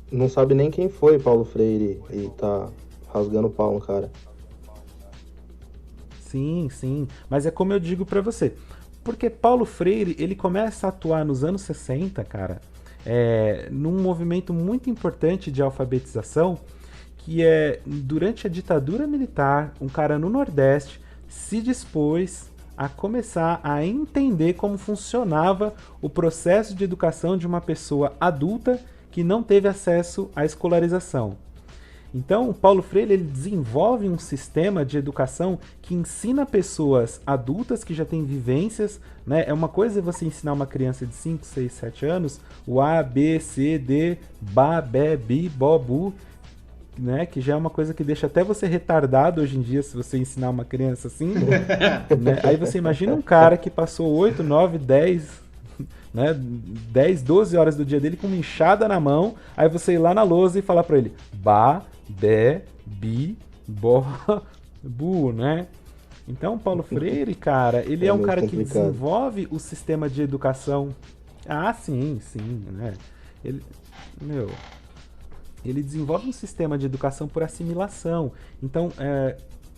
Não sabe nem quem foi Paulo Freire e tá rasgando o pau no cara. Sim, sim. Mas é como eu digo pra você. Porque Paulo Freire, ele começa a atuar nos anos 60, cara, num movimento muito importante de alfabetização, que é, durante a ditadura militar, um cara no Nordeste se dispôs a começar a entender como funcionava o processo de educação de uma pessoa adulta que não teve acesso à escolarização. Então, o Paulo Freire ele desenvolve um sistema de educação que ensina pessoas adultas que já têm vivências, né? É uma coisa você ensinar uma criança de 5, 6, 7 anos o A, B, C, D, Ba, Bé, Bi, Bo, Bu, né? Que já é uma coisa que deixa até você retardado hoje em dia se você ensinar uma criança assim. Né? Aí você imagina um cara que passou 8, 9, 10... Né, 10, 12 horas do dia dele com uma enxada na mão, aí você ir lá na lousa e falar pra ele Ba, Bé, Bi, Bo, Bu, né? Então, Paulo Freire, cara, ele é um cara que desenvolve o sistema de educação. Ah, sim, né? Ele desenvolve um sistema de educação por assimilação. Então,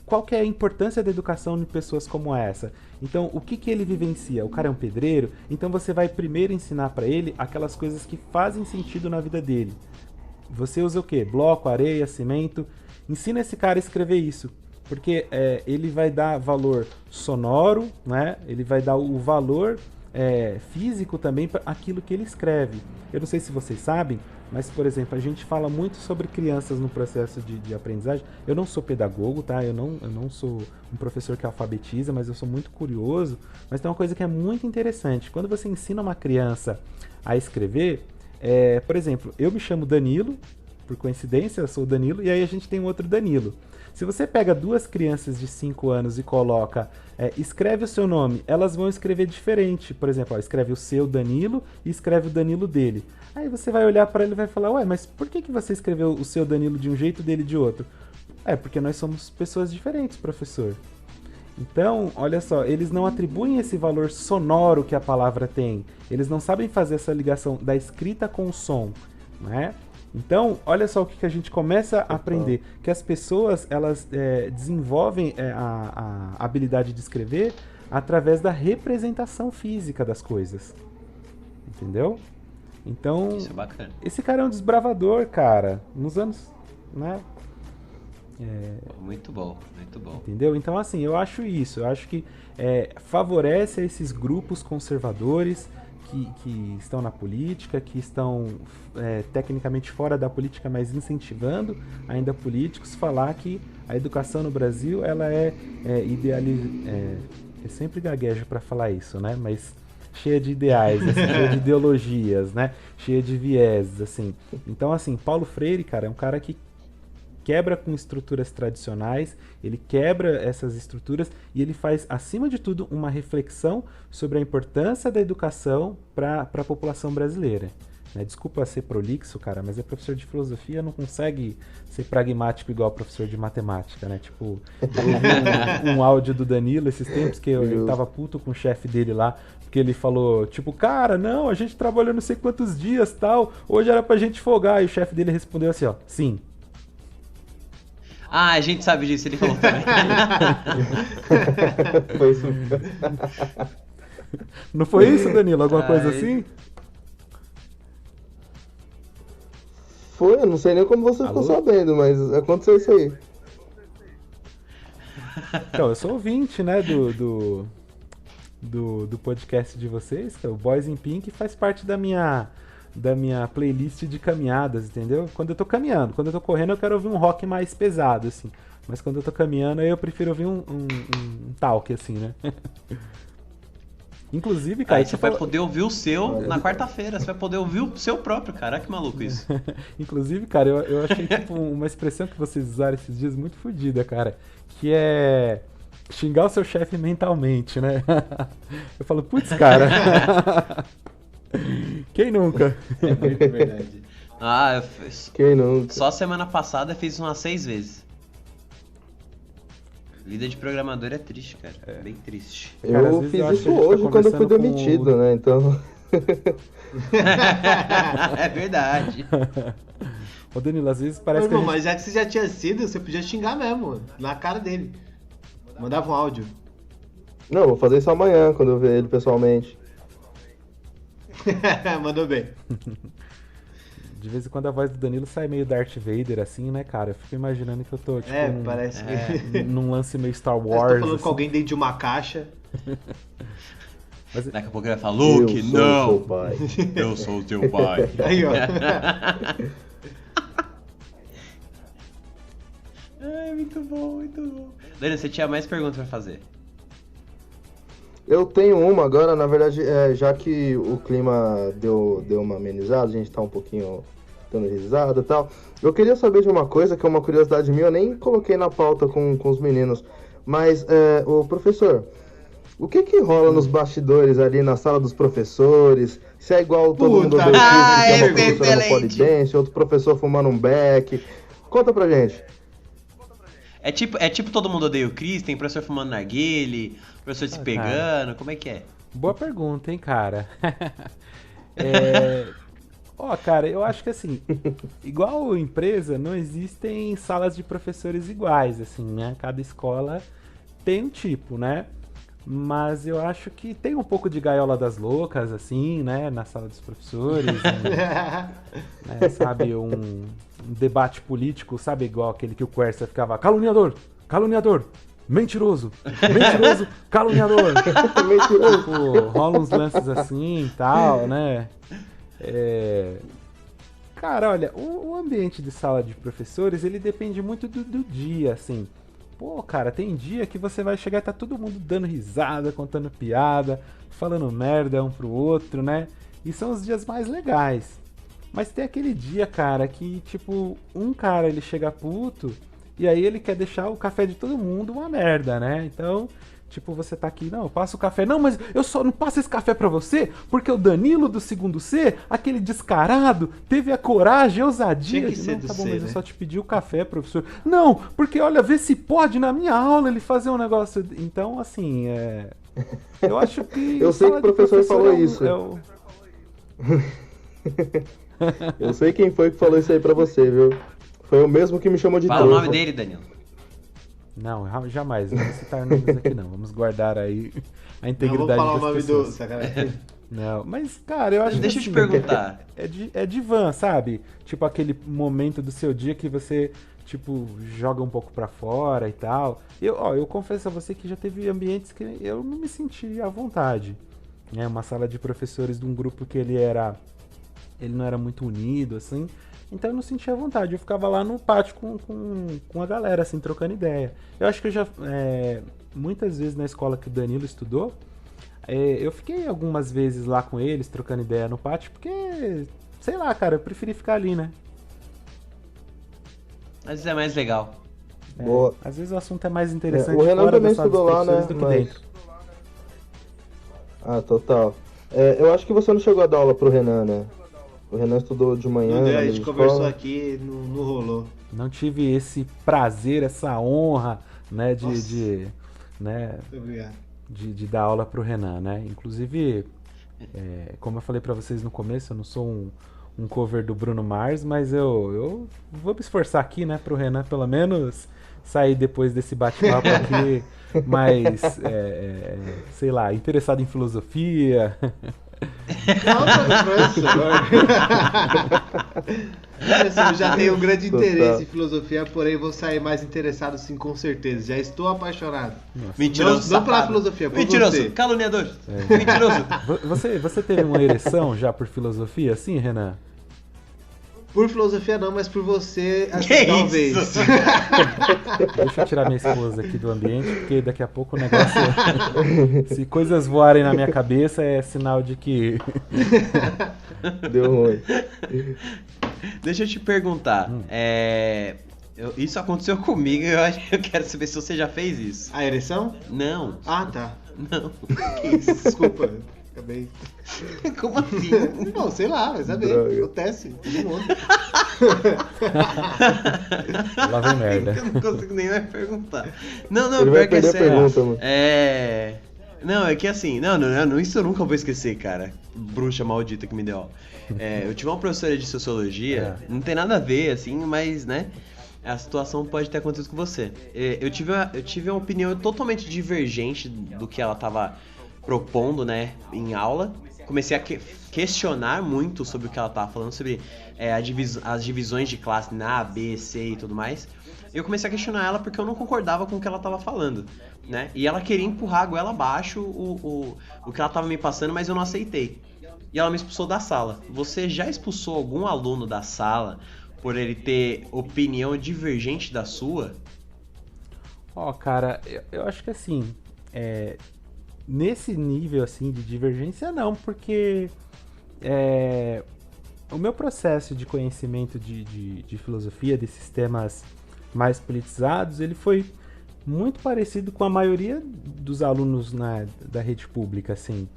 qual que é a importância da educação em pessoas como essa? Então, o que ele vivencia? O cara é um pedreiro, então você vai primeiro ensinar para ele aquelas coisas que fazem sentido na vida dele. Você usa o quê? Bloco, areia, cimento. Ensina esse cara a escrever isso, porque ele vai dar valor sonoro, né? Ele vai dar o valor físico também para aquilo que ele escreve. Eu não sei se vocês sabem, mas, por exemplo, a gente fala muito sobre crianças no processo de aprendizagem. Eu não sou pedagogo, tá? Eu não sou um professor que alfabetiza, mas eu sou muito curioso. Mas tem uma coisa que é muito interessante. Quando você ensina uma criança a escrever, por exemplo, eu me chamo Danilo, por coincidência, eu sou o Danilo, e aí a gente tem um outro Danilo. Se você pega duas crianças de 5 anos e coloca, escreve o seu nome, elas vão escrever diferente. Por exemplo, escreve o seu Danilo e escreve o Danilo dele. Aí você vai olhar para ele e vai falar, ué, mas por que você escreveu o seu Danilo de um jeito e dele de outro? Porque nós somos pessoas diferentes, professor. Então, olha só, eles não atribuem esse valor sonoro que a palavra tem. Eles não sabem fazer essa ligação da escrita com o som, né? Então, olha só o que a gente começa a aprender, que as pessoas, elas desenvolvem a habilidade de escrever através da representação física das coisas, entendeu? Então, isso é bacana. Esse cara é um desbravador, cara, nos anos, né? Muito bom, muito bom. Entendeu? Então, assim, eu acho isso, eu acho que favorece esses grupos conservadores que estão na política, que estão tecnicamente fora da política, mas incentivando ainda políticos, falar que a educação no Brasil, ela eu sempre gaguejo para falar isso, né? Mas cheia de ideais, assim, cheia de ideologias, né? Cheia de vieses, assim. Então, assim, Paulo Freire, cara, é um cara que quebra com estruturas tradicionais, ele quebra essas estruturas e ele faz, acima de tudo, uma reflexão sobre a importância da educação para a população brasileira. Desculpa ser prolixo, cara, mas professor de filosofia não consegue ser pragmático igual professor de matemática, né? Tipo, eu ouvi um áudio do Danilo esses tempos que eu tava puto com o chefe dele lá, porque ele falou, tipo, cara, não, a gente trabalhou não sei quantos dias, tal, hoje era pra gente folgar, e o chefe dele respondeu assim, ó, sim. Ah, a gente sabe disso, ele falou também. Foi isso. Não foi isso, Danilo? Alguma coisa assim? Foi, eu não sei nem como você ficou sabendo, mas aconteceu isso aí. Então, eu sou ouvinte, né, do podcast de vocês, que é o Boys in Pink, faz parte da minha playlist de caminhadas, entendeu? Quando eu tô caminhando, quando eu tô correndo eu quero ouvir um rock mais pesado, assim. Mas quando eu tô caminhando aí eu prefiro ouvir um talk, assim, né? Inclusive, cara... Aí você vai poder ouvir o seu na quarta-feira, você vai poder ouvir o seu próprio, cara, que maluco isso. Inclusive, cara, eu achei tipo uma expressão que vocês usaram esses dias muito fodida, cara, que é... xingar o seu chefe mentalmente, né? Eu falo, putz, cara... Quem nunca? É muito verdade. Eu fiz... Quem nunca? Só semana passada eu fiz umas 6 vezes. Vida de programador é triste, cara. É bem triste. Eu fiz isso hoje quando eu fui demitido, né? Então. É verdade. Ô Danilo, às vezes parece Irmão, que. Mas já que você já tinha sido, você podia xingar mesmo, na cara dele. Mandava um áudio. Não, vou fazer isso amanhã, quando eu ver ele pessoalmente. Mandou bem. De vez em quando a voz do Danilo sai meio Darth Vader, assim, né, cara? Eu fico imaginando que eu tô, tipo, parece que... num lance meio Star Wars. Eu tô falando assim. com alguém dentro de uma caixa. Mas... Daqui a pouco ele vai falar, Luke, não! Eu sou o seu pai. Eu sou o teu pai. Aí, ó. Ai, muito bom, muito bom. Danilo, você tinha mais perguntas pra fazer? Eu tenho uma agora, na verdade, já que o clima deu uma amenizada, a gente tá um pouquinho dando risada e tal. Eu queria saber de uma coisa, que é uma curiosidade minha, eu nem coloquei na pauta com os meninos. Mas, o professor, o que rola nos bastidores ali na sala dos professores? Se é igual todo mundo odeia o Chris, que é uma professora no polidense, outro professor fumando um beck. Conta pra gente. É tipo todo mundo odeia o Chris, tem professor fumando narguile, professor se pegando, como é que é? Boa pergunta, hein, cara? Cara, eu acho que assim, igual empresa, não existem salas de professores iguais, assim, né? Cada escola tem um tipo, né? Mas eu acho que tem um pouco de gaiola das loucas, assim, né? Na sala dos professores, né? Sabe, um debate político, sabe, igual aquele que o Quercia ficava, caluniador, caluniador, mentiroso, mentiroso, caluniador. Tipo, rola uns lances assim e tal, né? Cara, olha, o ambiente de sala de professores, ele depende muito do dia, assim. Pô, cara, tem dia que você vai chegar e tá todo mundo dando risada, contando piada, falando merda um pro outro, né? E são os dias mais legais. Mas tem aquele dia, cara, que, tipo, um cara, ele chega puto e aí ele quer deixar o café de todo mundo uma merda, né? Então, tipo, você tá aqui, não, eu passo o café. Não, mas eu só não passo esse café pra você porque o Danilo do segundo C, aquele descarado, teve a coragem, a ousadia. Tinha que ser não, do tá bom, C, mas né? eu só te pedi o café, professor. Não, porque olha, vê se pode na minha aula ele fazer um negócio. Então, assim, eu acho que. Eu sei que sala o de professor falou é o- isso. é o- Eu sei quem foi que falou isso aí pra você, viu? Foi o mesmo que me chamou de Fala o trouxa. nome dele, Danilo. Não, jamais. Não vamos citar nomes aqui, não. Vamos guardar aí a Não, integridade vamos falar o das nome pessoas. do. Sacanagem. Não, mas, cara, eu acho que Deixa eu te assim, perguntar. é divã, sabe? Tipo aquele momento do seu dia que você, tipo, joga um pouco pra fora e tal. Eu confesso a você que já teve ambientes que eu não me senti à vontade. Né? Uma sala de professores de um grupo que ele não era muito unido, assim. Então eu não sentia vontade. Eu ficava lá no pátio com a galera, assim, trocando ideia. Eu acho que eu já, muitas vezes na escola que o Danilo estudou, eu fiquei algumas vezes lá com eles, trocando ideia no pátio, porque, sei lá, cara, eu preferi ficar ali, né? Mas é mais legal. Boa. Às vezes o assunto é mais interessante O Renan fora também da sala dos estudou lá, né? professores do que dentro. Ah, total. Eu acho que você não chegou a dar aula pro Renan, né? O Renan estudou de manhã. Não deu, na a gente mesma conversou escola. aqui, não rolou. Não tive esse prazer, essa honra, né, Nossa. né, Muito obrigado. de dar aula pro Renan, né? Inclusive, como eu falei pra vocês no começo, eu não sou um cover do Bruno Mars, mas eu vou me esforçar aqui, né, pro Renan pelo menos sair depois desse bate-papo aqui mais, sei lá, interessado em filosofia. Calma, professor. Eu já tenho um grande Total. interesse em filosofia, porém vou sair mais interessado sim, com certeza. Já estou apaixonado. Mentiroso. Não pela safado. filosofia, por Mentiroso, você. caluniador. Mentiroso. Você teve uma ereção já por filosofia, assim, Renan? Por filosofia não, mas por você, Que talvez. isso? Deixa eu tirar minha esposa aqui do ambiente, porque daqui a pouco o negócio. Se coisas voarem na minha cabeça, é sinal de que. Deu ruim. Deixa eu te perguntar. Isso aconteceu comigo e eu quero saber se você já fez isso. A ereção? Não, Ah, tá. não. Que isso, desculpa. Acabei. Como assim? Não, sei lá, vai saber. Droga. Acontece, todo mundo. Lá vem merda. Eu não consigo nem mais perguntar. Não, Ele vai pior que é perder a sério. pergunta, mano. Não, é que assim, não, isso eu nunca vou esquecer, cara. Bruxa maldita que me deu. Eu tive uma professora de sociologia, não tem nada a ver, assim, mas, né, a situação pode ter acontecido com você. Eu tive uma opinião totalmente divergente do que ela tava propondo, né, em aula. Comecei a questionar muito sobre o que ela tava falando, sobre as divisões de classe na A, B, C e tudo mais. Eu comecei a questionar ela porque eu não concordava com o que ela tava falando, né? E ela queria empurrar a goela abaixo o que ela tava me passando, mas eu não aceitei. E ela me expulsou da sala. Você já expulsou algum aluno da sala por ele ter opinião divergente da sua? Ó, cara, eu acho que assim, nesse nível assim de divergência não, porque o meu processo de conhecimento de filosofia, de sistemas mais politizados, ele foi muito parecido com a maioria dos alunos da rede pública, assim.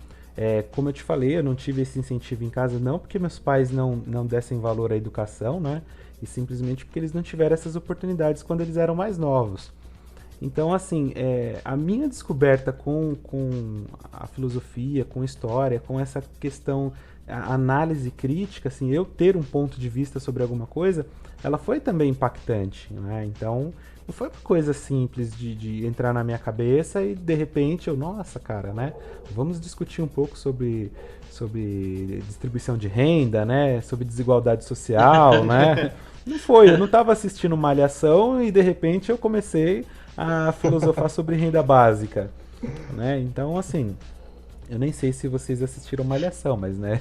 Como eu te falei, eu não tive esse incentivo em casa, não porque meus pais não dessem valor à educação, né? E simplesmente porque eles não tiveram essas oportunidades quando eles eram mais novos. Então, assim, a minha descoberta com a filosofia, com a história, com essa questão, a análise crítica, assim, eu ter um ponto de vista sobre alguma coisa, ela foi também impactante, né? Então, não foi uma coisa simples de entrar na minha cabeça e, de repente, nossa, cara, né? Vamos discutir um pouco sobre distribuição de renda, né? Sobre desigualdade social, né? Não foi, eu não estava assistindo Malhação e, de repente, eu comecei a filosofar sobre renda básica, né? Então, assim, eu nem sei se vocês assistiram Malhação, mas, né?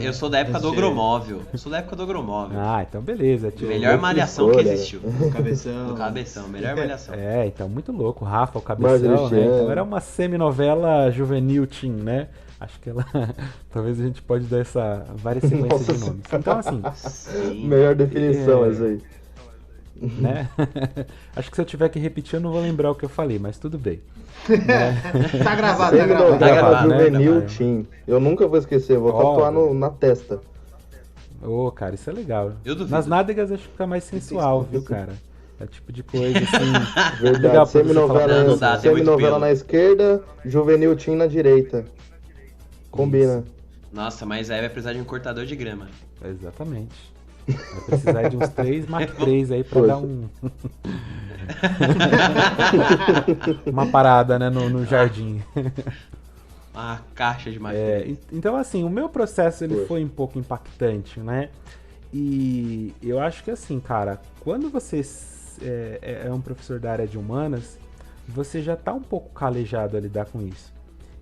Eu sou da época do Ogromóvel. Eu sou da época do Ogromóvel. Ah, então beleza. Tio. Melhor Malhação que existiu. Cabeção. Do Cabeção, melhor Malhação. Então, muito louco. Rafa, o Cabeção, né? Então era uma seminovela juvenil teen, né? Acho que ela... Talvez a gente pode dar várias sequências de nomes. Então, assim... Sim. Melhor definição essa aí. Né? Acho que se eu tiver que repetir, eu não vou lembrar o que eu falei, mas tudo bem. Tá gravado, tá gravado. Tá gravado, Juvenil né? Team. Eu nunca vou esquecer, vou tatuar na testa. Ô, cara, isso é legal. Eu duvido. Nas nádegas acho que fica mais sensual, viu, cara? É o tipo de coisa assim. Legal Verdade, pra você seminovela, Não dá, tem muito seminovela pelo. na esquerda, Juvenil Team na direita. Combina. Nossa, mas aí vai precisar de um cortador de grama. Exatamente. Vai precisar de uns 3 Mark 3 aí pra Poxa. dar uma parada, né, no jardim. Uma caixa de maconha. Então, assim, o meu processo ele Poxa. foi um pouco impactante, né? E eu acho que assim, cara, quando você é um professor da área de humanas, você já tá um pouco calejado a lidar com isso.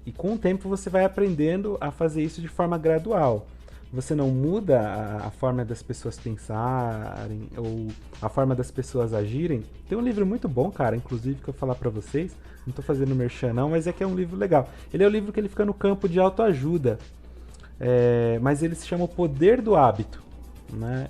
E com o tempo você vai aprendendo a fazer isso de forma gradual. Você não muda a forma das pessoas pensarem ou a forma das pessoas agirem. Tem um livro muito bom, cara, inclusive, que eu vou falar pra vocês. Não tô fazendo merchan não, mas é que é um livro legal. Ele é um livro que ele fica no campo de autoajuda. Mas ele se chama O Poder do Hábito, né?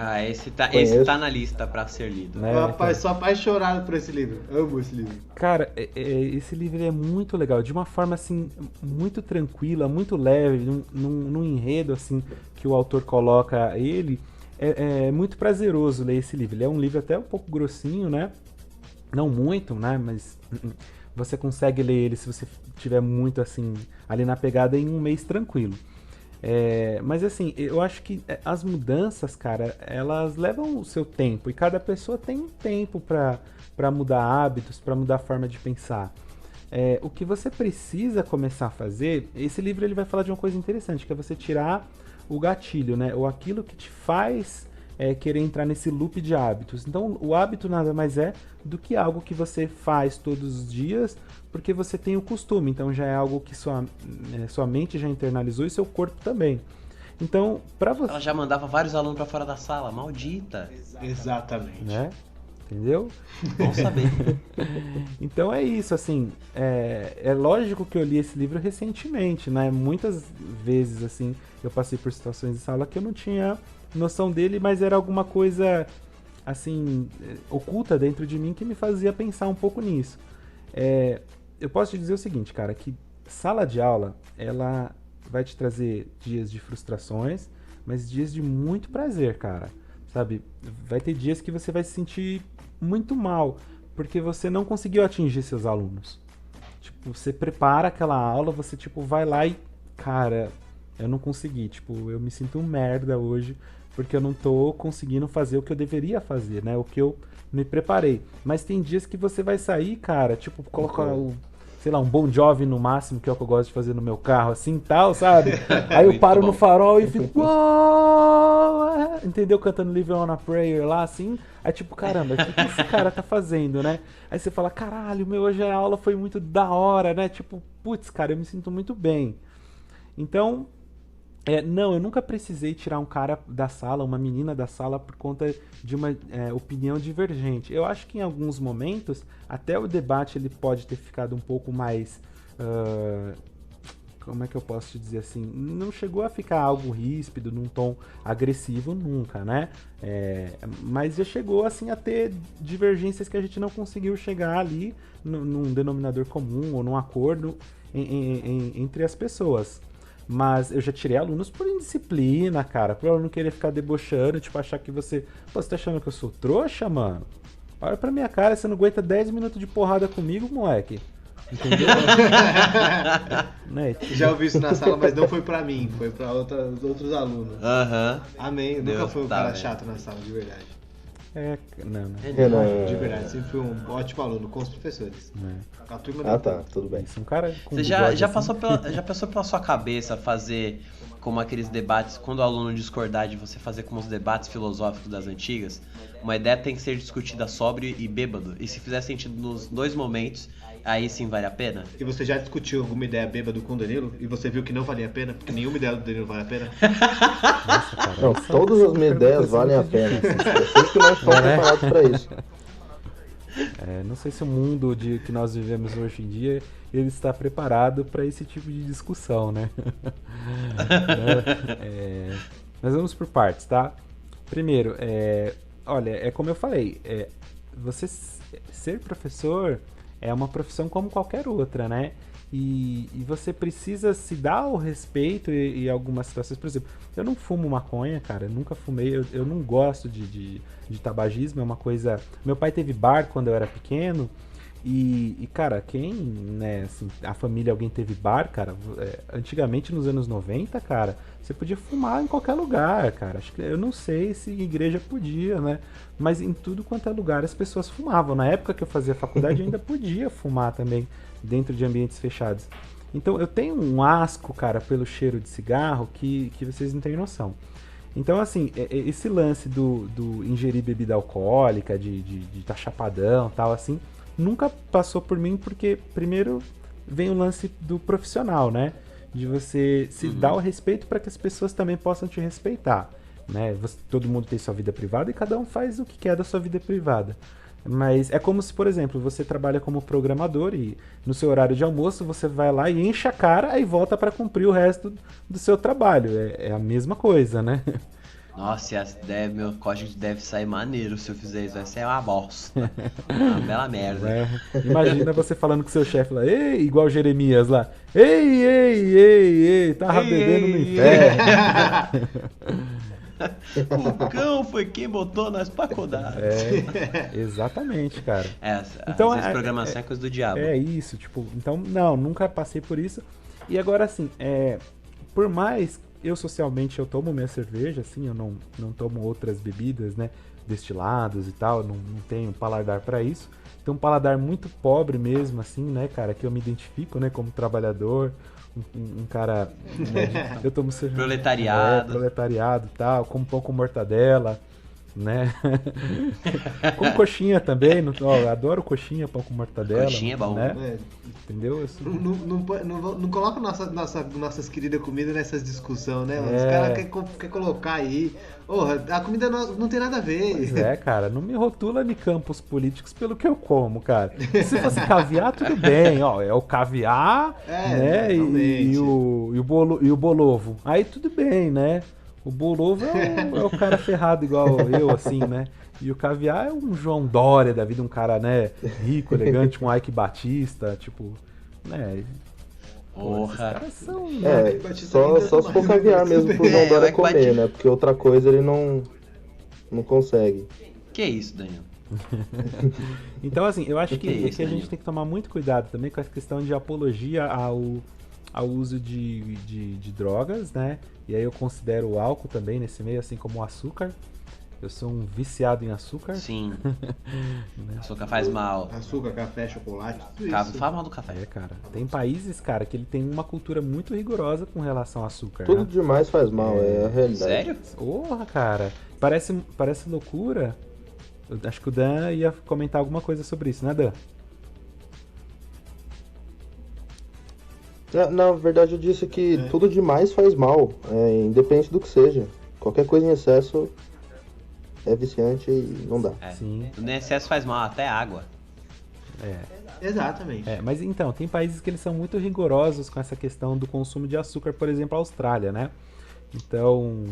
Ah, esse tá na lista pra ser lido. Né? Rapaz, sou apaixonado por esse livro. Amo esse livro. Cara, esse livro é muito legal, de uma forma assim, muito tranquila, muito leve, num enredo assim que o autor coloca ele. É muito prazeroso ler esse livro. Ele é um livro até um pouco grossinho, né? Não muito, né? Mas você consegue ler ele se você tiver muito assim, ali na pegada em um mês tranquilo. Mas assim, eu acho que as mudanças, cara, elas levam o seu tempo e cada pessoa tem um tempo pra mudar hábitos, pra mudar a forma de pensar. O que você precisa começar a fazer, esse livro ele vai falar de uma coisa interessante, que é você tirar o gatilho, né? Ou aquilo que te faz querer entrar nesse loop de hábitos. Então, o hábito nada mais é do que algo que você faz todos os dias, porque você tem o costume. Então, já é algo que sua mente já internalizou e seu corpo também. Então, pra você... Ela já mandava vários alunos pra fora da sala, maldita. Exatamente. Né? Entendeu? Bom saber. Então é isso, assim, é lógico que eu li esse livro recentemente, né? Muitas vezes, assim, eu passei por situações de sala que eu não tinha noção dele, mas era alguma coisa, assim, oculta dentro de mim que me fazia pensar um pouco nisso. Eu posso te dizer o seguinte, cara, que sala de aula, ela vai te trazer dias de frustrações, mas dias de muito prazer, cara. Sabe? Vai ter dias que você vai se sentir muito mal, porque você não conseguiu atingir seus alunos. Tipo, você prepara aquela aula, você tipo vai lá e, cara, eu não consegui, tipo, eu me sinto um merda hoje, porque eu não tô conseguindo fazer o que eu deveria fazer, né? O que eu me preparei. Mas tem dias que você vai sair, cara, tipo, colocar sei lá, um Bon Jovi no máximo, que é o que eu gosto de fazer no meu carro, assim, tal, sabe? Aí eu paro no farol e fico, uou! Entendeu? Cantando Live on a Prayer lá, assim. Aí tipo, caramba, o que esse cara tá fazendo, né? Aí você fala, caralho, hoje a aula foi muito da hora, né? Tipo, putz, cara, eu me sinto muito bem. Então, não, eu nunca precisei tirar um cara da sala, uma menina da sala, por conta de uma opinião divergente. Eu acho que em alguns momentos, até o debate ele pode ter ficado um pouco mais... como é que eu posso te dizer assim? Não chegou a ficar algo ríspido, num tom agressivo, nunca, né? Mas já chegou assim a ter divergências que a gente não conseguiu chegar ali num denominador comum ou num acordo entre as pessoas. Mas eu já tirei alunos por indisciplina, cara. Por aluno querer ficar debochando, tipo, achar que você... Pô, você tá achando que eu sou trouxa, mano? Olha pra minha cara, você não aguenta 10 minutos de porrada comigo, moleque. Entendeu? Né? Já ouvi isso na sala, mas não foi pra mim, foi pra outros alunos. Aham. Amém, Deus nunca fui um tá, cara velho. chato na sala, de verdade. Não. De verdade, sempre fui um ótimo aluno com os professores. Com a turma Ah, tá, tudo bem. Um cara com Você bigode já assim. passou pela sua cabeça fazer como aqueles debates, quando o aluno discordar de você fazer como os debates filosóficos das antigas, uma ideia tem que ser discutida sóbrio e bêbado. E se fizer sentido nos dois momentos, aí sim vale a pena. E você já discutiu alguma ideia bêbado com o Danilo e você viu que não valia a pena? Porque nenhuma ideia do Danilo vale a pena? Nossa, cara, Não, todas as minhas ideias valem a pena. Vocês que não estão preparados pra isso. Não sei se o mundo que nós vivemos hoje em dia ele está preparado para esse tipo de discussão, né? Mas vamos por partes, tá? Primeiro, olha, é como eu falei, você ser professor é uma profissão como qualquer outra, né? E você precisa se dar o respeito em algumas situações. Por exemplo, eu não fumo maconha, cara, eu nunca fumei, eu não gosto de tabagismo, é uma coisa... Meu pai teve bar quando eu era pequeno, e cara, quem, né, assim, a família, alguém teve bar, cara, antigamente nos anos 90, cara, você podia fumar em qualquer lugar, cara, acho que, eu não sei se igreja podia, né, mas em tudo quanto é lugar as pessoas fumavam. Na época que eu fazia faculdade eu ainda podia fumar também, dentro de ambientes fechados. Então eu tenho um asco, cara, pelo cheiro de cigarro que vocês não têm noção. Então, assim, esse lance do ingerir bebida alcoólica, de tá chapadão e tal, assim, nunca passou por mim, porque primeiro vem o lance do profissional, né? De você se dar o respeito para que as pessoas também possam te respeitar, né? Todo mundo tem sua vida privada e cada um faz o que quer da sua vida privada. Mas é como se, por exemplo, você trabalha como programador e no seu horário de almoço você vai lá e enche a cara e volta para cumprir o resto do seu trabalho. É a mesma coisa, né? Nossa, meu código deve sair maneiro se eu fizer isso. Vai ser uma bosta. Uma bela merda. Imagina você falando com seu chefe lá, ei, igual Jeremias lá. Ei, tava bebendo no inferno. O cão foi quem botou nós pra acordar. Exatamente, cara. Então, às vezes programação é coisa do diabo. É isso, tipo, então, não, nunca passei por isso. E agora, assim, por mais eu socialmente eu tomo minha cerveja, assim, eu não tomo outras bebidas, né, destilados e tal, não tenho paladar pra isso. Tem um paladar muito pobre mesmo, assim, né, cara, que eu me identifico, né, como trabalhador, um cara, né, eu tomo cerveja, proletariado e tal, como pão com mortadela, né, como coxinha também, adoro coxinha, pão com mortadela. Coxinha é bom, né? Entendeu? Não coloca nossas queridas comidas nessas discussões, né? Os caras querem colocar aí. A comida não tem nada a ver. Pois cara, não me rotula de campos políticos pelo que eu como, cara. Se fosse caviar, tudo bem, ó. É o caviar, né? E o bolovo. Aí tudo bem, né? O bolovo é o cara ferrado igual eu, assim, né? E o caviar é um João Dória da vida, um cara, né, rico, elegante, um Ike Batista, tipo, né? Porra. Esses caras são... Só se for caviar mesmo pro João Dória comer, né? Porque outra coisa ele não consegue. Que isso, Daniel? Então, assim, eu acho que a gente tem que tomar muito cuidado também com a questão de apologia ao uso de drogas, né? E aí eu considero o álcool também nesse meio, assim como o açúcar. Eu sou um viciado em açúcar. Sim. Açúcar faz mal. Açúcar, café, chocolate, tudo isso. Faz mal do café. Cara. Tem países, cara, que ele tem uma cultura muito rigorosa com relação ao açúcar. Tudo né? demais faz mal, é a realidade. Sério? Porra, cara. Parece loucura. Eu acho que o Dan ia comentar alguma coisa sobre isso, né, Dan? Na verdade eu disse que tudo demais faz mal, independente do que seja. Qualquer coisa em excesso é viciante e não dá. Sim. No excesso faz mal, até água. Exatamente. Mas então, tem países que eles são muito rigorosos com essa questão do consumo de açúcar, por exemplo, a Austrália, né? Então,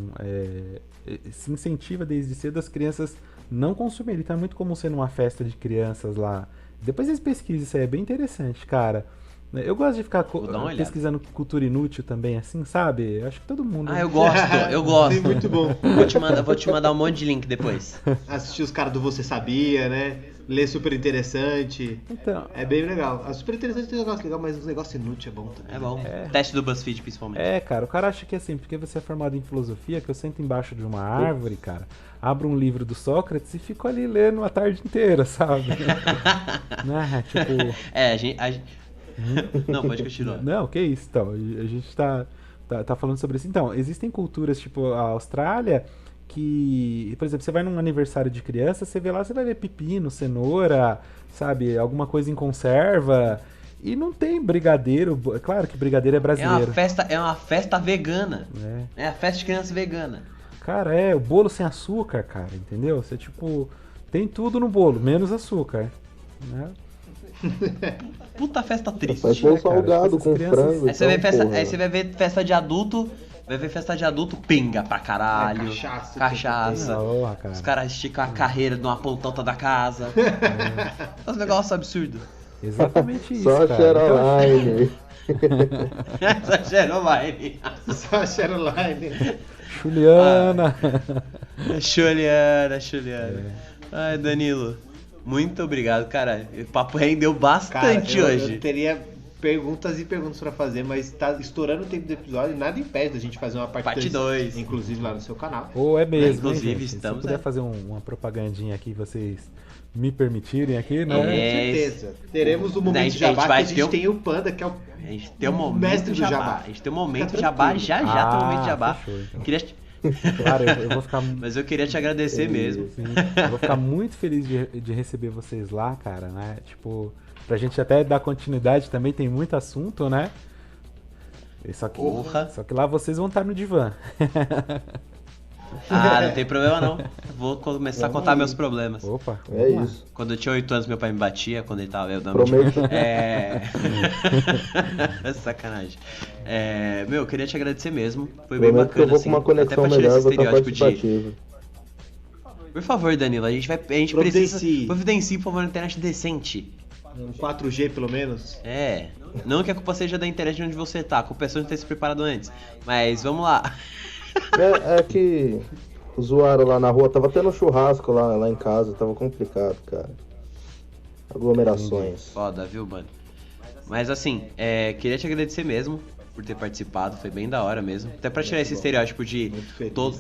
se incentiva desde cedo as crianças não consumirem. Então é muito comum ser numa festa de crianças lá. Depois eles pesquisam, isso aí é bem interessante, cara. Eu gosto de ficar pesquisando cultura inútil também, assim, sabe? Acho que todo mundo... eu gosto. Sim, muito bom. Vou te mandar um monte de link depois. Assistir os caras do Você Sabia, né? Ler Super Interessante. Então... É bem legal. A Super Interessante tem um negócio legal, mas os negócios inúteis é bom também. É bom. Teste do BuzzFeed, principalmente. Cara, o cara acha que assim, porque você é formado em filosofia, que eu sento embaixo de uma árvore, cara, abro um livro do Sócrates e fico ali lendo a tarde inteira, sabe? Né? Tipo... Não, pode continuar. Não, que isso, então. A gente tá tá falando sobre isso. Então, existem culturas, tipo a Austrália, que, por exemplo, você vai num aniversário de criança, você vê lá, você vai ver pepino, cenoura, sabe, alguma coisa em conserva, e não tem brigadeiro. É claro que brigadeiro é brasileiro. É uma festa vegana. É a festa de criança vegana. Cara, o bolo sem açúcar, cara, entendeu? Você, tipo, tem tudo no bolo, menos açúcar, né? Puta festa triste. Faz bolo salgado com crianças... frango. Aí você vai ver festa de adulto, pinga pra caralho. Cachaça. Porra, cara. Os caras esticam a carreira de uma pontota da casa. É um negócio absurdo. Exatamente isso, Só cara. Cheroline. Só Cheroline. Só Cheroline. Juliana. Juliana. Ai, Danilo, muito obrigado, cara. O papo rendeu bastante hoje. Eu teria perguntas e perguntas pra fazer, mas tá estourando o tempo do episódio e nada impede da gente fazer uma parte 2, inclusive lá no seu canal. Ou é mesmo, inclusive, hein, estamos... Se puder fazer uma propagandinha aqui, vocês me permitirem aqui, né? Com certeza. Teremos o momento de jabá, que a gente tem o Panda, que é o a gente tem um momento de jabá. A gente tem um momento de jabá, já tem um momento de jabá. Fechou, então. Queria... Claro, eu vou ficar... Mas eu queria te agradecer mesmo. Sim. Eu vou ficar muito feliz de receber vocês lá, cara, né? Tipo, pra gente até dar continuidade também, tem muito assunto, né? Só que lá vocês vão estar no divã. Ah, não tem problema não. Vou começar a contar meus problemas. Opa, É isso. Quando eu tinha 8 anos, meu pai me batia, quando ele tava... Prometo. Sacanagem. Eu queria te agradecer mesmo. Foi bem Prometo que eu bacana, vou assim. com uma conexão Até pra tirar melhor, esse vou estar estereótipo participativo. Por favor, Danilo, a gente precisa... Providencie, por favor, uma internet decente. Um 4G, pelo menos. Não que a culpa seja da internet onde você tá, a culpa é só de não ter se preparado antes. Mas vamos lá. É que o zoaram lá na rua, tava tendo um churrasco lá em casa, tava complicado, cara. Aglomerações. Foda, viu, mano? Mas assim, queria te agradecer mesmo por ter participado, foi bem da hora mesmo. Até pra tirar esse estereótipo de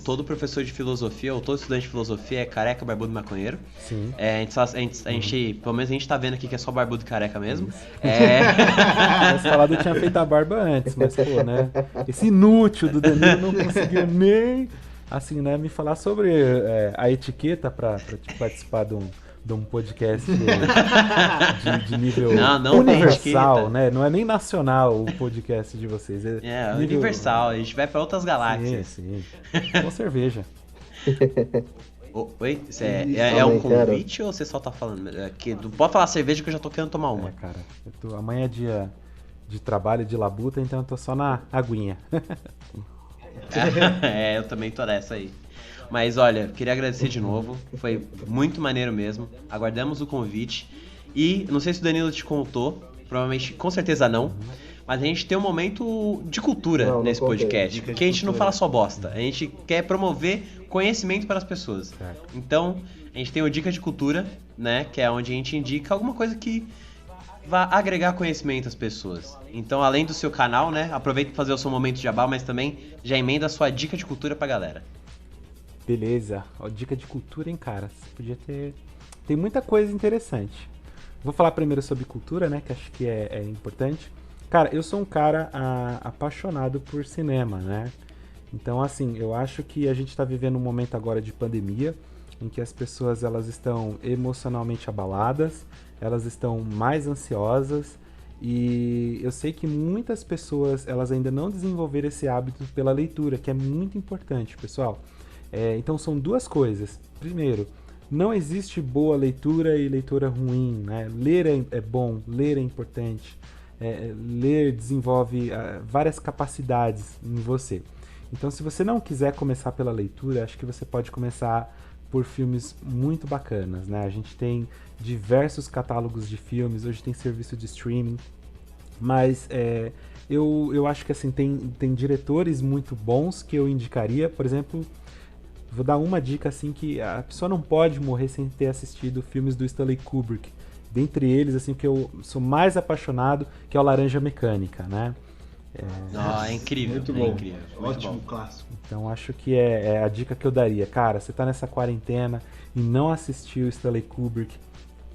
todo professor de filosofia ou todo estudante de filosofia é careca, barbudo e maconheiro. Sim. A gente, pelo menos a gente tá vendo aqui que é só barbudo e careca mesmo. Esse falado eu tinha feito a barba antes, mas pô, né? Esse inútil do Danilo não conseguiu nem, assim, né, me falar sobre a etiqueta pra participar de um podcast de nível não universal, né? Não é nem nacional o podcast de vocês. Nível... universal, a gente vai pra outras galáxias. Sim. Com cerveja. Oi? É um convite ou você só tá falando? Pode falar cerveja que eu já tô querendo tomar uma. Cara, amanhã é dia de trabalho, de labuta, então eu tô só na aguinha. Eu também tô nessa aí. Mas olha, queria agradecer de novo, foi muito maneiro mesmo, aguardamos o convite. E não sei se o Danilo te contou, provavelmente, com certeza não, mas a gente tem um momento de cultura nesse podcast, porque a gente não fala só bosta, a gente quer promover conhecimento para as pessoas. Então, a gente tem o Dica de Cultura, né, que é onde a gente indica alguma coisa que vá agregar conhecimento às pessoas. Então, além do seu canal, né, aproveita para fazer o seu momento de jabá, mas também já emenda a sua dica de cultura pra galera. Beleza. Dica de cultura, hein, cara? Você podia ter... Tem muita coisa interessante. Vou falar primeiro sobre cultura, né? Que acho que é importante. Cara, eu sou um cara apaixonado por cinema, né? Então, assim, eu acho que a gente tá vivendo um momento agora de pandemia, em que as pessoas, elas estão emocionalmente abaladas, elas estão mais ansiosas, e eu sei que muitas pessoas, elas ainda não desenvolveram esse hábito pela leitura, que é muito importante, pessoal. Então são duas coisas. Primeiro, não existe boa leitura e leitura ruim, né? Ler é bom, ler é importante. Ler desenvolve várias capacidades em você. Então, se você não quiser começar pela leitura, acho que você pode começar por filmes muito bacanas, né? A gente tem diversos catálogos de filmes, hoje tem serviço de streaming, mas eu acho que assim, tem diretores muito bons que eu indicaria. Por exemplo, vou dar uma dica assim, que a pessoa não pode morrer sem ter assistido filmes do Stanley Kubrick. Dentre eles, assim, que eu sou mais apaixonado, que é o Laranja Mecânica, né? É incrível, muito bom. Incrível, ótimo muito bom. Clássico. Então acho que é a dica que eu daria. Cara, você tá nessa quarentena e não assistiu o Stanley Kubrick,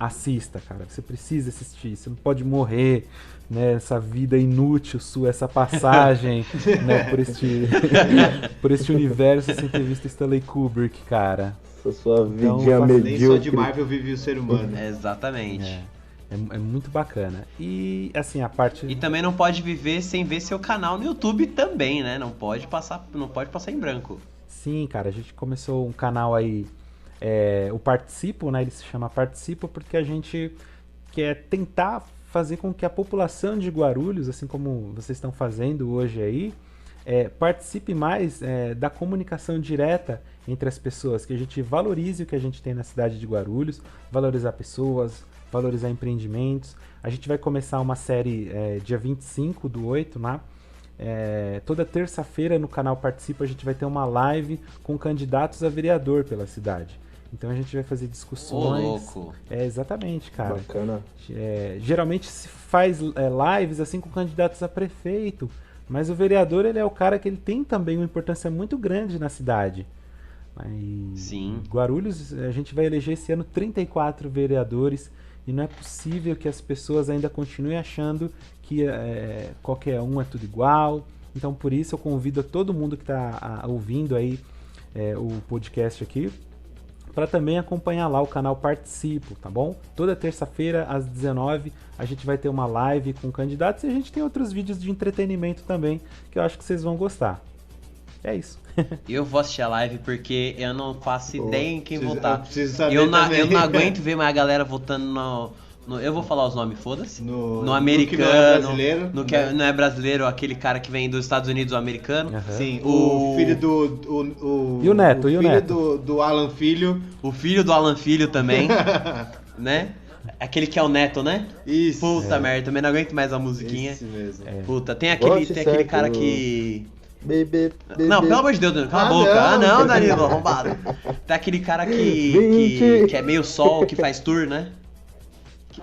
assista, cara. Você precisa assistir. Você não pode morrer, né? Essa vida inútil sua, essa passagem, né? Por este universo sem ter visto Stanley Kubrick, cara. Essa sua Então, vidinha Nem só de medíocre. Marvel vive o ser humano. Exatamente. É muito bacana. E, assim, a parte... E também não pode viver sem ver seu canal no YouTube também, né? Não pode passar em branco. Sim, cara, a gente começou um canal aí, o Participo, né? Ele se chama Participo porque a gente quer tentar fazer com que a população de Guarulhos, assim como vocês estão fazendo hoje aí, participe mais da comunicação direta entre as pessoas, que a gente valorize o que a gente tem na cidade de Guarulhos, valorizar pessoas, valorizar empreendimentos. A gente vai começar uma série dia 25/8, né? Toda terça-feira no canal Participa a gente vai ter uma live com candidatos a vereador pela cidade. Então a gente vai fazer discussões. Ô, louco. Exatamente, cara. Bacana. Geralmente se faz lives assim com candidatos a prefeito, mas o vereador ele é o cara que ele tem também uma importância muito grande na cidade. Sim. Guarulhos, a gente vai eleger esse ano 34 vereadores e não é possível que as pessoas ainda continuem achando que qualquer um é tudo igual. Então por isso eu convido a todo mundo que está ouvindo aí o podcast aqui para também acompanhar lá o canal Participo, tá bom? Toda terça-feira às 19h a gente vai ter uma live com candidatos e a gente tem outros vídeos de entretenimento também que eu acho que vocês vão gostar. É isso. Eu vou assistir a live porque eu não faço ideia em quem votar. Eu Eu não aguento ver mais a galera votando no eu vou falar os nomes, foda-se. No americano. No que não é brasileiro. No que não é brasileiro, aquele cara que vem dos Estados Unidos, o americano. Uhum. Sim, o filho do... E o neto, o e o filho neto? do Alan Filho. O filho do Alan Filho também, né? Aquele que é o neto, né? Isso. Puta merda, também não aguento mais a musiquinha. Esse mesmo. Puta, tem aquele certo. cara que... Bebê. Não, pelo amor de Deus, Danilo, cala a boca. não. Ah, não, Danilo, arrombado. Tem aquele cara que é meio sol, que faz tour, né?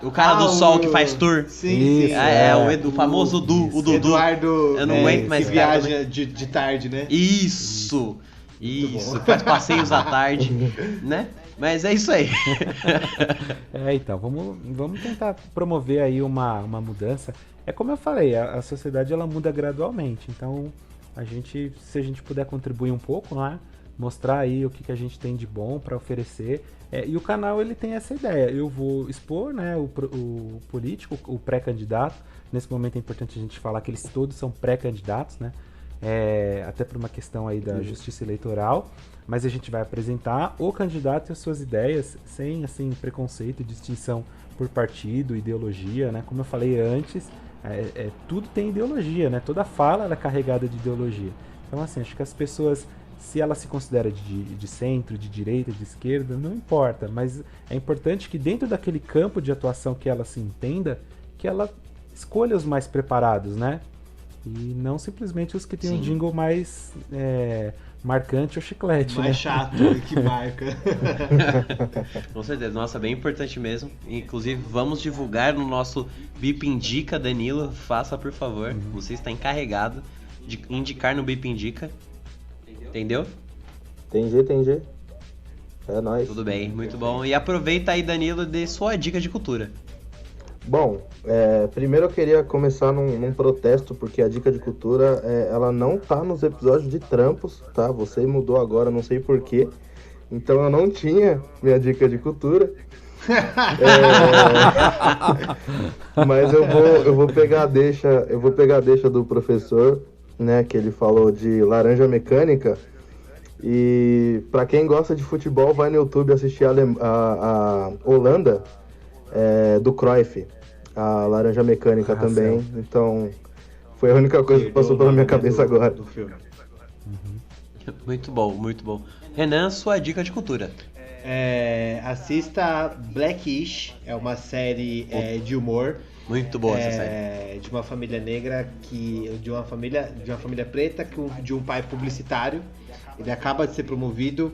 O cara do sol que faz tour. Sim, Isso, sim. O famoso o Dudu. Eduardo. Eu não aguento mais que esse cara viaja de tarde, né? Isso, faz passeios à tarde, né? Mas é isso aí. Então, vamos tentar promover aí uma mudança. É como eu falei, a sociedade ela muda gradualmente, então se a gente puder contribuir um pouco, né? Mostrar aí o que a gente tem de bom para oferecer. E o canal ele tem essa ideia, eu vou expor, né, o político, o pré-candidato. Nesse momento é importante a gente falar que eles todos são pré-candidatos, né? Até por uma questão aí da justiça eleitoral, mas a gente vai apresentar o candidato e as suas ideias sem assim preconceito e distinção por partido, ideologia, né? Como eu falei antes, tudo tem ideologia, né? Toda fala ela é carregada de ideologia. Então assim, acho que as pessoas, se ela se considera de centro, de direita, de esquerda, não importa, mas é importante que dentro daquele campo de atuação que ela se entenda, que ela escolha os mais preparados, né? E não simplesmente os que têm um jingle mais marcante ou chiclete, Mais né? chato que marca. Com certeza, nossa, bem importante mesmo. Inclusive, vamos divulgar no nosso Bip Indica, Danilo. Faça, por favor. Você está encarregado de indicar no Bip Indica. Entendeu? Entendi. É nóis. Tudo bem, muito bom. E aproveita aí, Danilo, de sua dica de cultura. Bom, primeiro eu queria começar num protesto, porque a dica de cultura, ela não tá nos episódios de trampos, tá? Você mudou agora, não sei porquê. Então eu não tinha minha dica de cultura. Mas eu vou pegar a deixa do professor, né? Que ele falou de Laranja Mecânica. E pra quem gosta de futebol, vai no YouTube assistir a Holanda, do Cruyff, a Laranja Mecânica também. Então, foi a única coisa que passou pela minha cabeça agora. Do filme. Muito bom, muito bom. Renan, sua dica de cultura. Assista Blackish, é uma série de humor. Muito boa essa série. De uma família negra, de uma família preta, de um pai publicitário. Ele acaba de ser promovido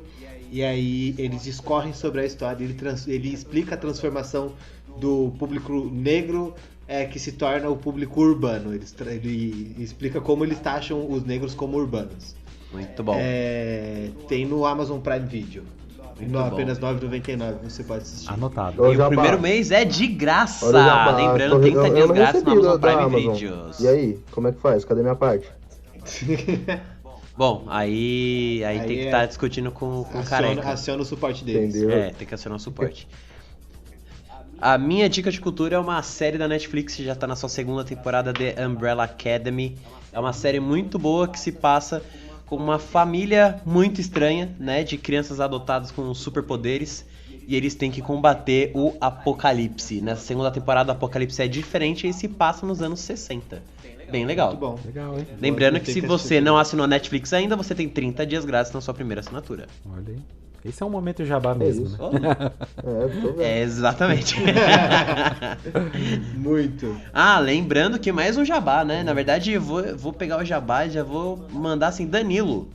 e aí eles discorrem sobre a história. Ele explica a transformação do público negro que se torna o público urbano. Ele explica como eles taxam os negros como urbanos. Muito bom. Tem no Amazon Prime Video. Apenas R$ 9,99 você pode assistir. Anotado. Ô, E o Jabá. primeiro mês é de graça. Olha o Jabá, Lembrando, eu 30 dias não grátis no recebi Amazon da Prime Amazon. Videos. E aí, como é que faz? Cadê minha parte? Bom, aí tem que é- estar discutindo com o careca. Raciona o suporte deles. Entendeu? Tem que acionar o suporte. A minha dica de cultura é uma série da Netflix que já tá na sua segunda temporada, The Umbrella Academy. É uma série muito boa que se passa com uma família muito estranha, né, de crianças adotadas com superpoderes, e eles têm que combater o apocalipse. Nessa segunda temporada, o apocalipse é diferente e se passa nos anos 60. Bem legal. Muito bom. Legal, hein? Lembrando que Tem se que você assistir. não assinou a Netflix ainda, você tem 30 dias grátis na sua primeira assinatura. Olha aí. Esse é um momento jabá mesmo, isso. né? Tô vendo. Exatamente. Muito. Lembrando que mais um jabá, né? Na verdade, eu vou pegar o jabá e já vou mandar assim, Danilo.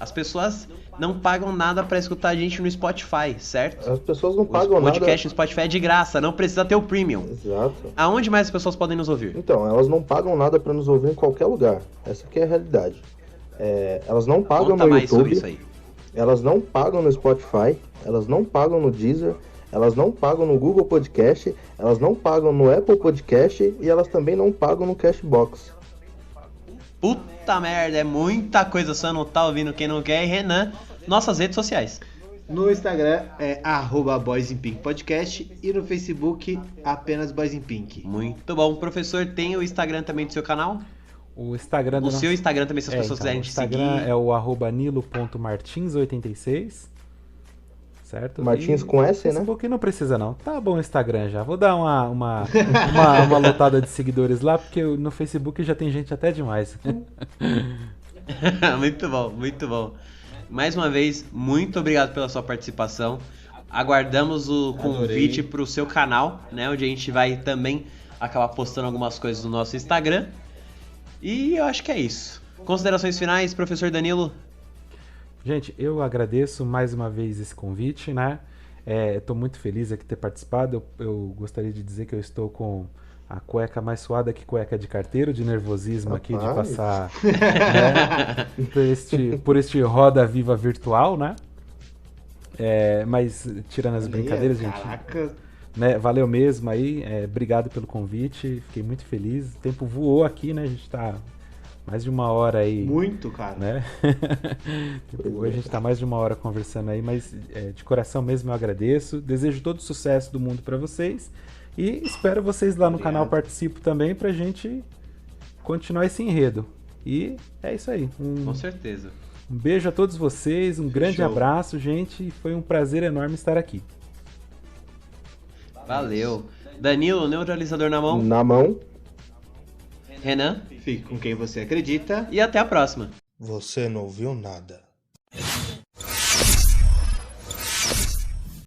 As pessoas não pagam nada pra escutar a gente no Spotify, certo? As pessoas não O pagam podcast nada. no Spotify é de graça, não precisa ter o premium. Exato. Aonde mais as pessoas podem nos ouvir? Então, elas não pagam nada pra nos ouvir em qualquer lugar. Essa aqui é a realidade. Elas não pagam Conta no mais sobre YouTube, isso aí. elas não pagam no Spotify, elas não pagam no Deezer, elas não pagam no Google Podcast, elas não pagam no Apple Podcast e elas também não pagam no Cashbox. Puta merda, é muita coisa, só não tá ouvindo quem não quer. E Renan, nossas redes sociais. No Instagram é @boysinpinkpodcast e no Facebook apenas Boys in Pink. Muito bom. Professor, tem o Instagram também do seu canal? O Instagram do O seu Instagram também, se as pessoas quiserem o te Instagram seguir. é o @nilo.martins86, certo? Martins E com S, né? Facebook não precisa não, tá bom o Instagram já. Vou dar uma lotada de seguidores lá, porque no Facebook já tem gente até demais. Muito bom, muito bom. Mais uma vez, muito obrigado pela sua participação. Aguardamos o convite para o seu canal, né? Onde a gente vai também acabar postando algumas coisas no nosso Instagram. E eu acho que é isso. Considerações finais, professor Danilo? Gente, eu agradeço mais uma vez esse convite, né? Estou muito feliz aqui de ter participado. Eu gostaria de dizer que eu estou com a cueca mais suada que cueca de carteiro, de nervosismo aqui de Rapaz. passar, né, por este roda viva virtual, né? Mas tirando as brincadeiras, gente, Caraca. né, valeu mesmo aí, obrigado pelo convite, fiquei muito feliz. O tempo voou aqui, né? A gente tá mais de uma hora aí, Muito, cara. né? Hoje a gente tá mais de uma hora conversando aí, mas de coração mesmo eu agradeço. Desejo todo o sucesso do mundo pra vocês e espero vocês lá no Obrigado. canal Participo também pra gente continuar esse enredo. E é isso aí. Com certeza. Um beijo a todos vocês, um grande Fechou. abraço, gente. Foi um prazer enorme estar aqui. Valeu. Danilo, neutralizador na mão. Na mão. Renan. Fique com quem você acredita. E até a próxima. Você não ouviu nada.